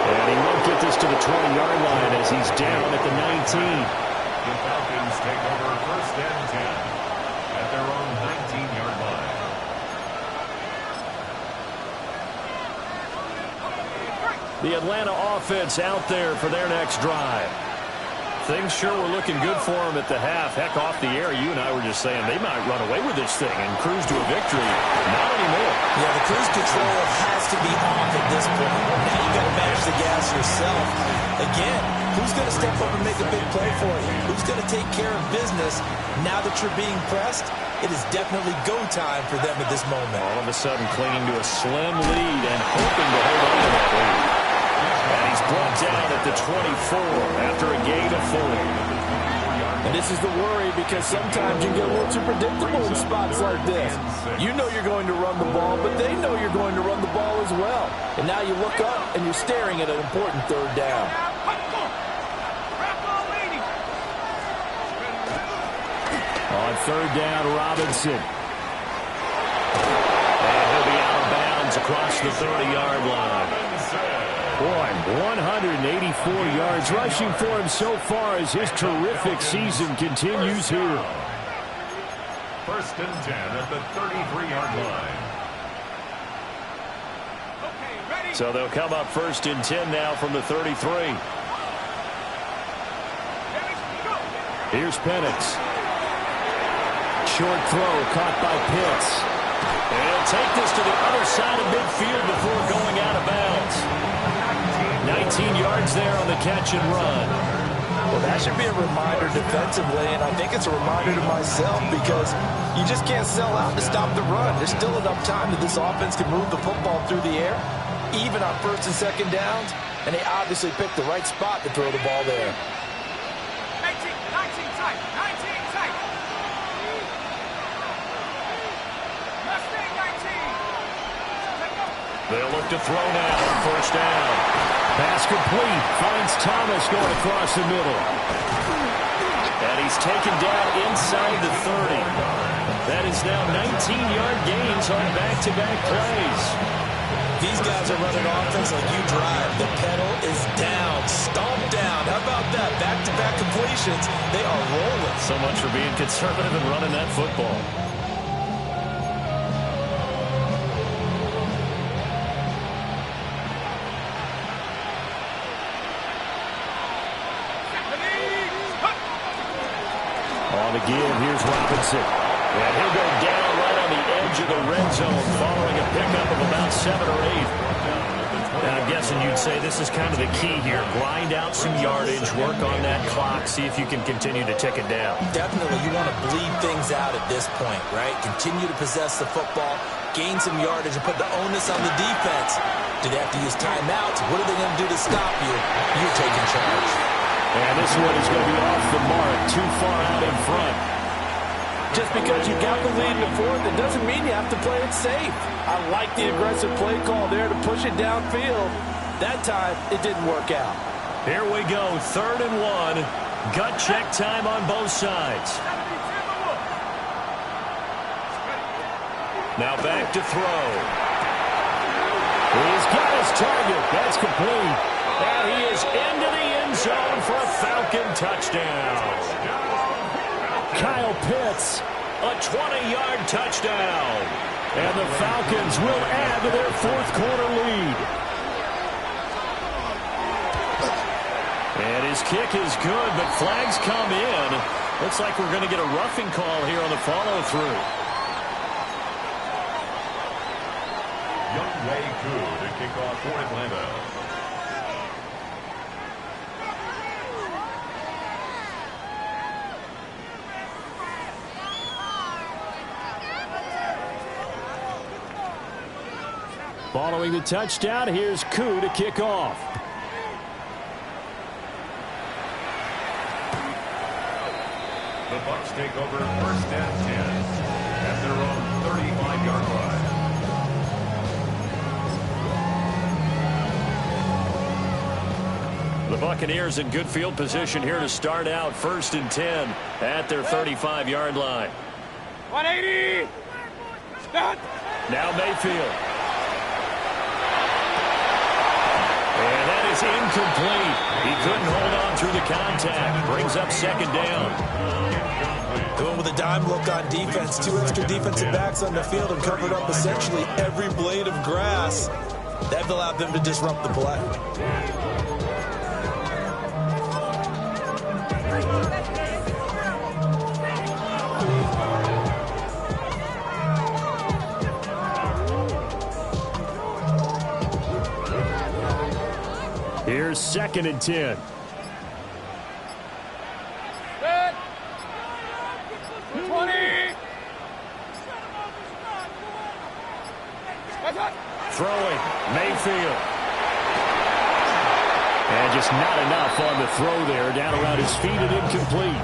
And he won't get this to the 20-yard line as he's down at the 19. The Falcons take over first and 10 at their own 19-yard line. The Atlanta offense out there for their next drive. Things sure were looking good for them at the half. Heck, off the air, you and I were just saying they might run away with this thing and cruise to a victory. Not anymore. Yeah, the cruise control has to be off at this point. Now you got to manage the gas yourself. Again, who's going to step up and make a big play for you? Who's going to take care of business now that you're being pressed? It is definitely go time for them at this moment. All of a sudden clinging to a slim lead and hoping to hold on to that lead. And he's brought down at the 24 after a gain of 4. And this is the worry because sometimes you get a little too predictable in spots like this. You know you're going to run the ball, but they know you're going to run the ball as well. And now you look up and you're staring at an important third down. On third down, Robinson. And he'll be out of bounds across the 30-yard line. Boy, 184 yards rushing for him so far as his terrific season continues here. First and 10 at the 33-yard line. So they'll come up first and 10 now from the 33. Here's Penix. Short throw caught by Pitts. And he'll take this to the other side of midfield before going out of bounds. 19 yards there on the catch and run. Well, that should be a reminder defensively, and I think it's a reminder to myself because you just can't sell out to stop the run. There's still enough time that this offense can move the football through the air, even on first and second downs, and they obviously picked the right spot to throw the ball there. 19 tight, 19 tight. Mustang 19. They'll look to throw now on first down. Pass complete. Finds Thomas going across the middle. And he's taken down inside the 30. That is now 19-yard gains on back-to-back plays. These guys are running offense like you drive. The pedal is down, stomped down. How about that? Back-to-back completions. They are rolling. So much for being conservative and running that football. On the give, here's Robinson. And he'll go down right on the edge of the red zone following a pickup of about 7 or 8. Now, I'm guessing you'd say this is kind of the key here. Grind out some yardage, work on that clock, see if you can continue to tick it down. Definitely, you want to bleed things out at this point, right? Continue to possess the football, gain some yardage, and put the onus on the defense. Do they have to use timeouts? What are they going to do to stop you? You're taking charge. And this one is going to be off the mark, too far out in front. Just because you got the lead in the fourth, it doesn't mean you have to play it safe. I like the aggressive play call there to push it downfield. That time, it didn't work out. Here we go, 3rd and 1. Gut check time on both sides. Now back to throw. He's got his target. That's complete. And he is into the end zone for a Falcon touchdown. Kyle Pitts, a 20-yard touchdown. And the Falcons will add to their 4th quarter lead. And his kick is good, but flags come in. Looks like we're going to get a roughing call here on the follow-through. Young Wei Koo to kick off for Atlanta. Following the touchdown, here's Koo to kick off. The Bucs take over first and 10 at their own 35-yard line. The Buccaneers in good field position here to start out first and 10 at their 35-yard line. 180. Start. Now Mayfield. And that is incomplete. He couldn't hold on through the contact. Brings up 2nd down. Going with a dime look on defense. 2 extra defensive backs on the field and covered up essentially every blade of grass. That allowed them to disrupt the play. Here's 2nd and 10. Set. 20. Throwing, Mayfield. And just not enough on the throw there. Down around his feet and incomplete.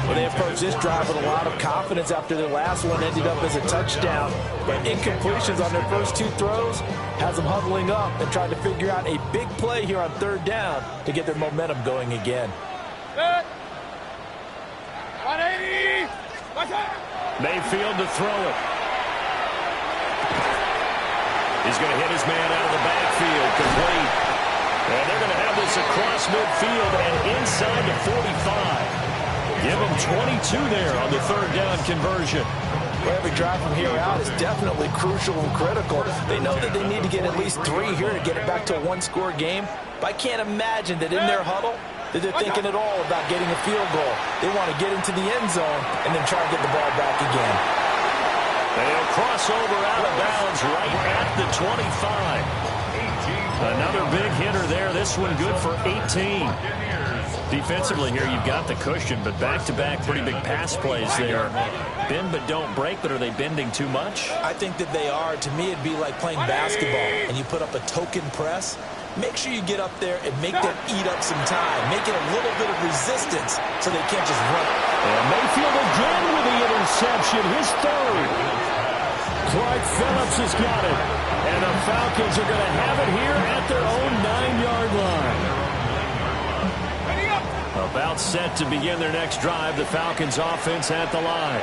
Well, they approached this drive with a lot of confidence after their last one ended up as a touchdown. But incompletions on their first 2 throws has them huddling up and trying to figure out a big play here on 3rd down to get their momentum going again. Set. 180. Mayfield to throw it. He's going to hit his man out of the backfield, complete. And they're going to have this across midfield and inside the 45. Give him 22 there on the third down conversion. Well, every drive from here out is definitely crucial and critical. They know that they need to get at least 3 here to get it back to a one-score game. But I can't imagine that in their huddle that they're thinking at all about getting a field goal. They want to get into the end zone and then try to get the ball back again. They'll cross over out of bounds right at the 25. Another big hitter there. This one good for 18. Defensively here, you've got the cushion, but back-to-back pretty big pass plays there. Bend but don't break, but are they bending too much? I think that they are. To me, it'd be like playing basketball, and you put up a token press. Make sure you get up there and make them eat up some time. Make it a little bit of resistance so they can't just run it. And Mayfield again with the interception, his third. Clark Phillips has got it. And the Falcons are going to have it here at their own 9-yard line. About set to begin their next drive. The Falcons offense at the line.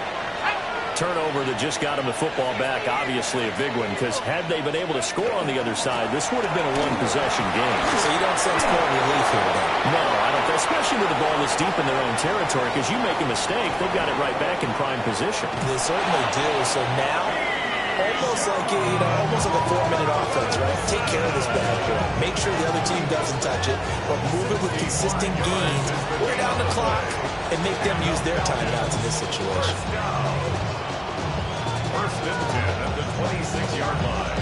Turnover that just got them the football back. Obviously a big one, because had they been able to score on the other side, this would have been a one-possession game. So you don't sense more relief here today? No, I don't. Especially with the ball this deep in their own territory, because you make a mistake, they've got it right back in prime position. They certainly do. So now, almost like almost like a 4-minute offense, right? Take care of this bad boy. Make sure the other team doesn't touch it, but move it with consistent gains. Wear down the clock and make them use their timeouts in this situation. First and 10 at the 26-yard line.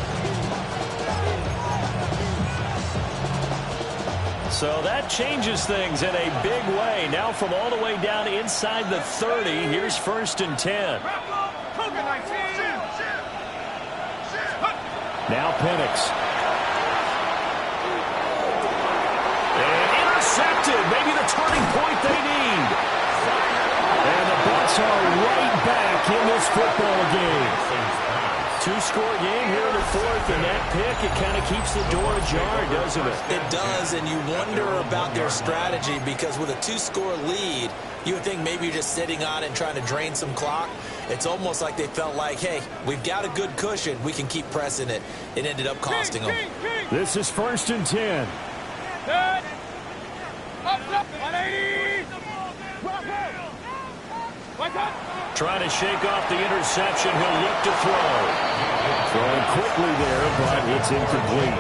So that changes things in a big way. Now from all the way down inside the 30, here's first and 10. Now Penix. And intercepted. Maybe the turning point they need. And the Bucs are right back in this football game. 2-score game here in the fourth, and that pick, it kind of keeps the door ajar, doesn't it? It does, and you wonder about their strategy, because with a 2-score lead, you would think maybe you're just sitting on it and trying to drain some clock. It's almost like they felt like, hey, we've got a good cushion. We can keep pressing it. It ended up costing them. This is first and 10. Up, 180. Trying to shake off the interception. He'll look to throw. Throwing quickly there, but it's incomplete.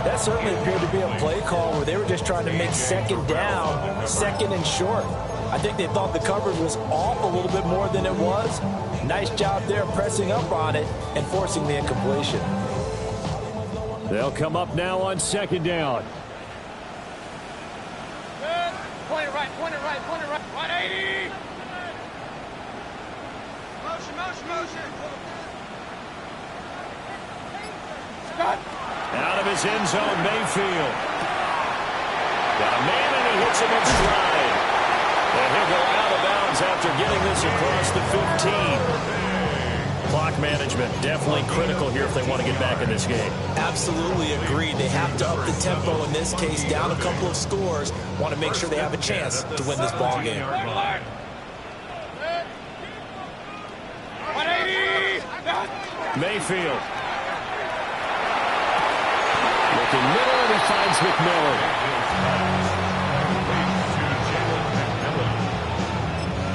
That certainly appeared to be a play call where they were just trying to make second down, second and short. I think they thought the coverage was off a little bit more than it was. Nice job there pressing up on it and forcing the incompletion. They'll come up now on second down. Point it right, 180. Motion. Out of his end zone, Mayfield. Got a man, and he hits him in stride. And he'll go out of bounds after getting this across the 15. Clock management definitely critical here if they want to get back in this game. Absolutely agreed. They have to up the tempo in this case, down a couple of scores. Want to make sure they have a chance to win this ball game. Mayfield. Looking middle, and he finds McMillan.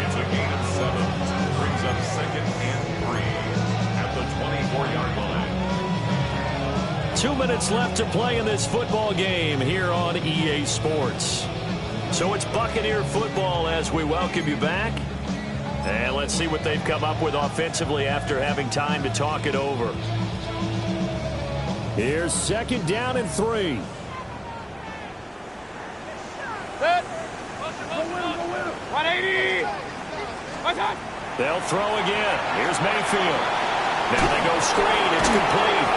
It's a gain of 7. Brings up second and 3 at the 24-yard line. 2 minutes left to play in this football game here on EA Sports. So it's Buccaneer football as we welcome you back. And let's see what they've come up with offensively after having time to talk it over. Here's second down and 3. Set. 180. They'll throw again. Here's Mayfield. Now they go screen. It's complete.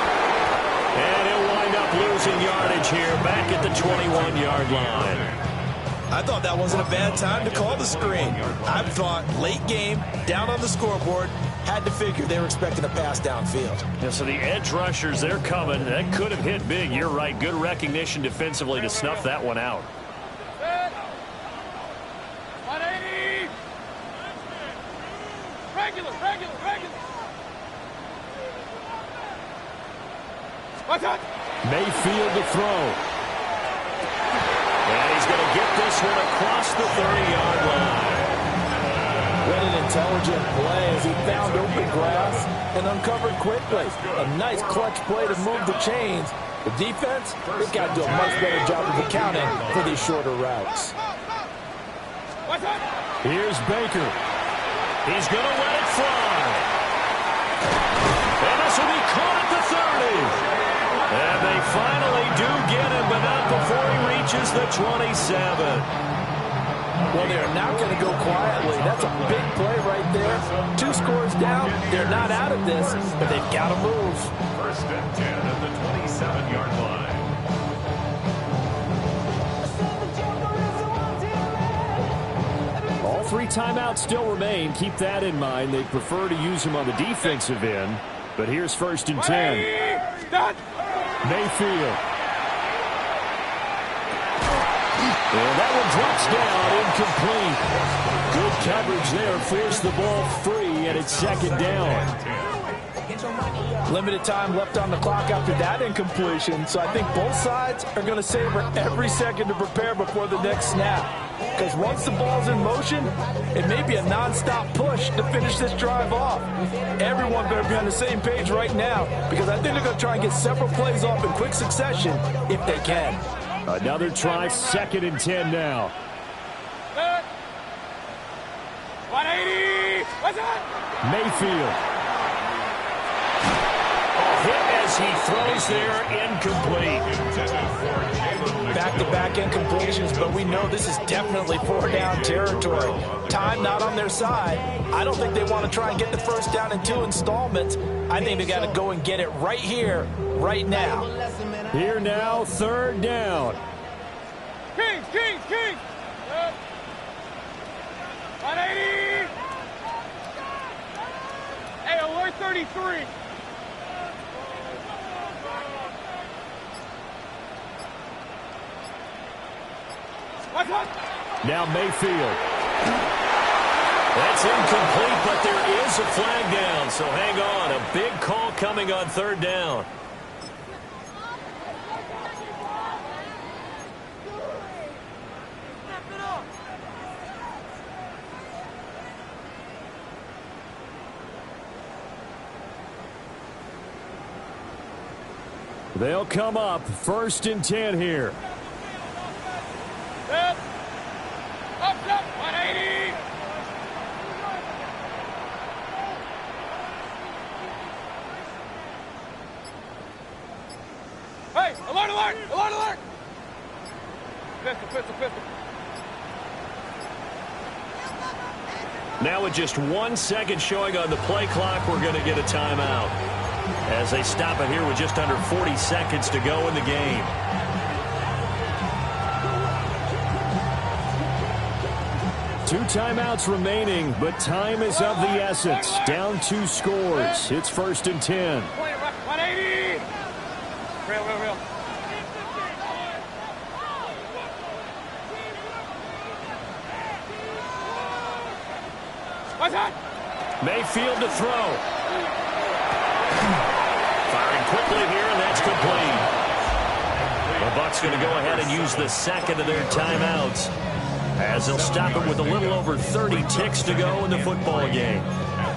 And he'll wind up losing yardage here back at the 21-yard line. I thought that wasn't a bad time to call the screen. I thought late game, down on the scoreboard, had to figure they were expecting a pass downfield. Yeah, so the edge rushers, they're coming. That could have hit big. You're right. Good recognition defensively to snuff that one out. 180. Regular. Mayfield to throw. And he's going to get this one across the 30-yard line. What an intelligent play as he found open grass and uncovered quickly. A nice clutch play to move the chains. The defense, they've got to do a much better job of accounting for these shorter routes. Here's Baker. He's going to let it fly. And this will be caught at the 30. And they finally do get him, but not before he reaches the 27. Well, they're not going to go quietly. That's a big play right there. 2 scores down. They're not out of this, but they've got to move. First and 10 at the 27-yard line. All 3 timeouts still remain. Keep that in mind. They prefer to use them on the defensive end. But here's first and 10. Mayfield. And that one drops down, incomplete. Good coverage there. Forced the ball free, and it's second down. Limited time left on the clock after that incompletion, so I think both sides are going to savor every second to prepare before the next snap. Because once the ball's in motion, it may be a nonstop push to finish this drive off. Everyone better be on the same page right now, because I think they're going to try and get several plays off in quick succession if they can. Another try, second and 10 now. 180. What's that? Mayfield. A hit as he throws there, incomplete. Back-to-back incompletions, but we know this is definitely 4-down territory. Time not on their side. I don't think they want to try and get the first down in 2 installments. I think they got to go and get it right here, right now. Here now, third down. Kings. 180. Hey, alert 33. Now Mayfield. That's incomplete, but there is a flag down, so hang on. A big call coming on third down. They'll come up first and 10 here. Up, 180. Hey, alert. Pistol. Now with just 1 second showing on the play clock, we're going to get a timeout as they stop it here with just under 40 seconds to go in the game. Two timeouts remaining, but time is of the essence. Down 2 scores. It's first and 10. 180. Real. What's that? Mayfield to throw. Firing quickly here, and that's complete. The Bucs going to go ahead and use the second of their timeouts, as they'll stop it with a little over 30 ticks to go in the football game.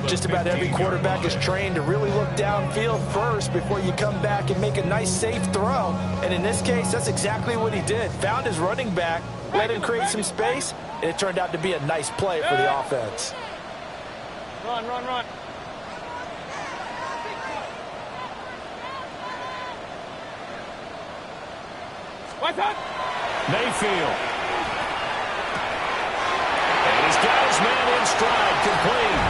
Just about every quarterback is trained to really look downfield first before you come back and make a nice, safe throw. And in this case, that's exactly what he did. Found his running back, let him create some space, and it turned out to be a nice play for the offense. Run. What's that? Mayfield. And he's got his man in stride, complete.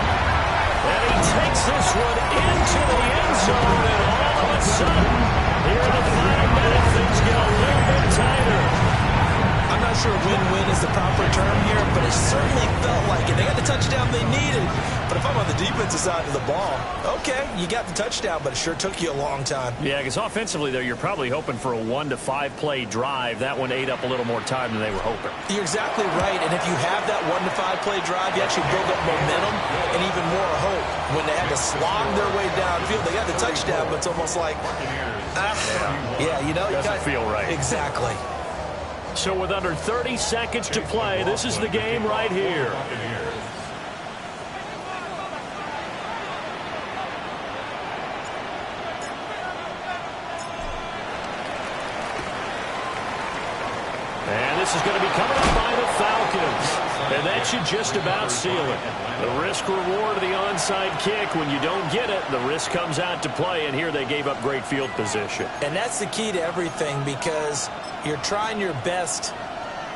And he takes this one into the end zone, and all of a sudden, here in the final minute, things get a little bit tighter. I'm not sure win-win is the proper term here, but it certainly felt like it. They got the touchdown they needed. But if I'm on the defensive side of the ball, okay, you got the touchdown, but it sure took you a long time. Yeah, because offensively, though, you're probably hoping for a 1 to 5 play drive. That one ate up a little more time than they were hoping. You're exactly right, and if you have that 1 to 5 play drive, you actually build up momentum and even more hope. When they had to slog their way downfield, they got the touchdown, but it's almost like, yeah, you know. Doesn't feel right. Exactly. So with under 30 seconds to play, this is the game right here. And this is going to be coming up by the Falcons. And that should just about seal it. The risk-reward of the onside kick. When you don't get it, the risk comes out to play. And here they gave up great field position. And that's the key to everything, because you're trying your best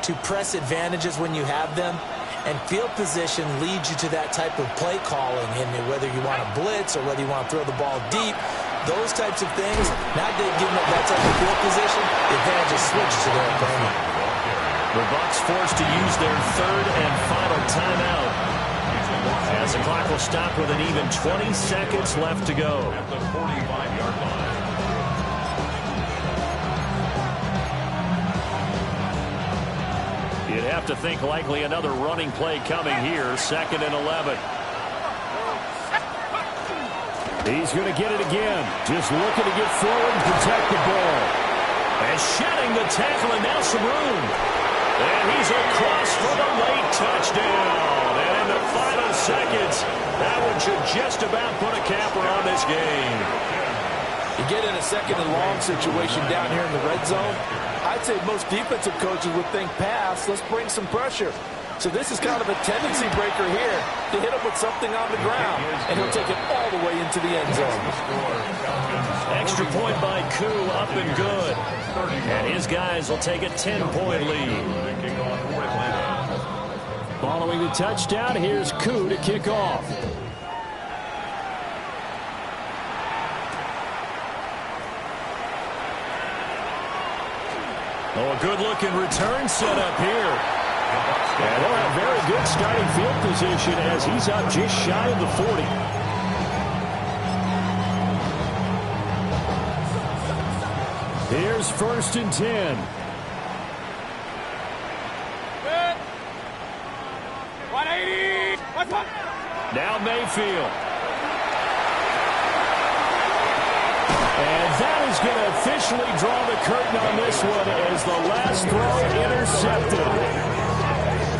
to press advantages when you have them. And field position leads you to that type of play calling. And whether you want to blitz or whether you want to throw the ball deep, those types of things, now they've given up that type of field position, the advantage is switched to their opponent. The Bucs forced to use their third and final timeout, as the clock will stop with an even 20 seconds left to go. At the 45-yard line. You'd have to think likely another running play coming here. 2nd and 11. He's going to get it again. Just looking to get forward and protect the ball. And shedding the tackle, and now some room. And he's across for the late touchdown. And in the final seconds, that one should just about put a capper on this game. You get in a 2nd and long situation down here in the red zone, I'd say most defensive coaches would think pass, let's bring some pressure. So this is kind of a tendency breaker here to hit him with something on the ground, and he'll take it all the way into the end zone. Extra point by Koo, up and good. And his guys will take a 10-point lead. Following the touchdown, here's Koo to kick off. Oh, a good-looking return set up here. And they'll have very good starting field position as he's up just shy of the 40. Here's 1st and 10. Good. 180. What's up? Now Mayfield. And that is going to officially draw the curtain on this one as the last throw intercepted.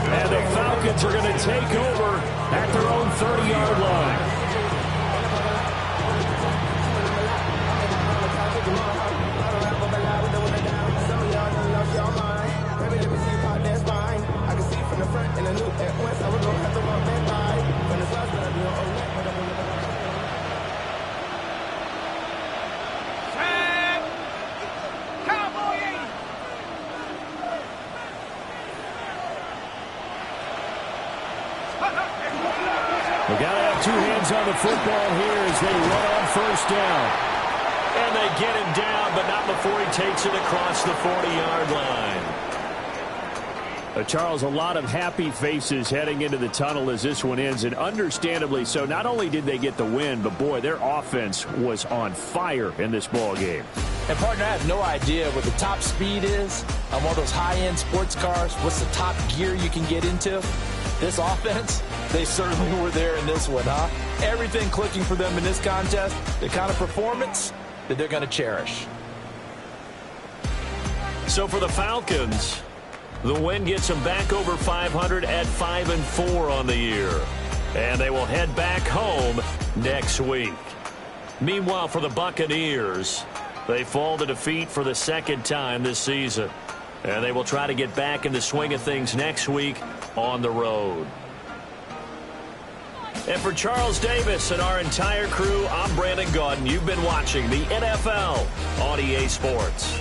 And the Falcons are going to take over at their own 30-yard line. We got to have two hands on the football here as they run on 1st down. And they get him down, but not before he takes it across the 40-yard line. Charles, a lot of happy faces heading into the tunnel as this one ends, and understandably so. Not only did they get the win, but, boy, their offense was on fire in this ball game. And, partner, I have no idea what the top speed is on one of those high-end sports cars. What's the top gear you can get into? This offense, they certainly were there in this one, huh? Everything clicking for them in this contest, the kind of performance that they're going to cherish. So for the Falcons, the win gets them back over 500 at 5-4 on the year. And they will head back home next week. Meanwhile, for the Buccaneers, they fall to defeat for the 2nd time this season. And they will try to get back in the swing of things next week on the road. And for Charles Davis and our entire crew, I'm Brandon Gaudin. You've been watching the NFL on EA Sports.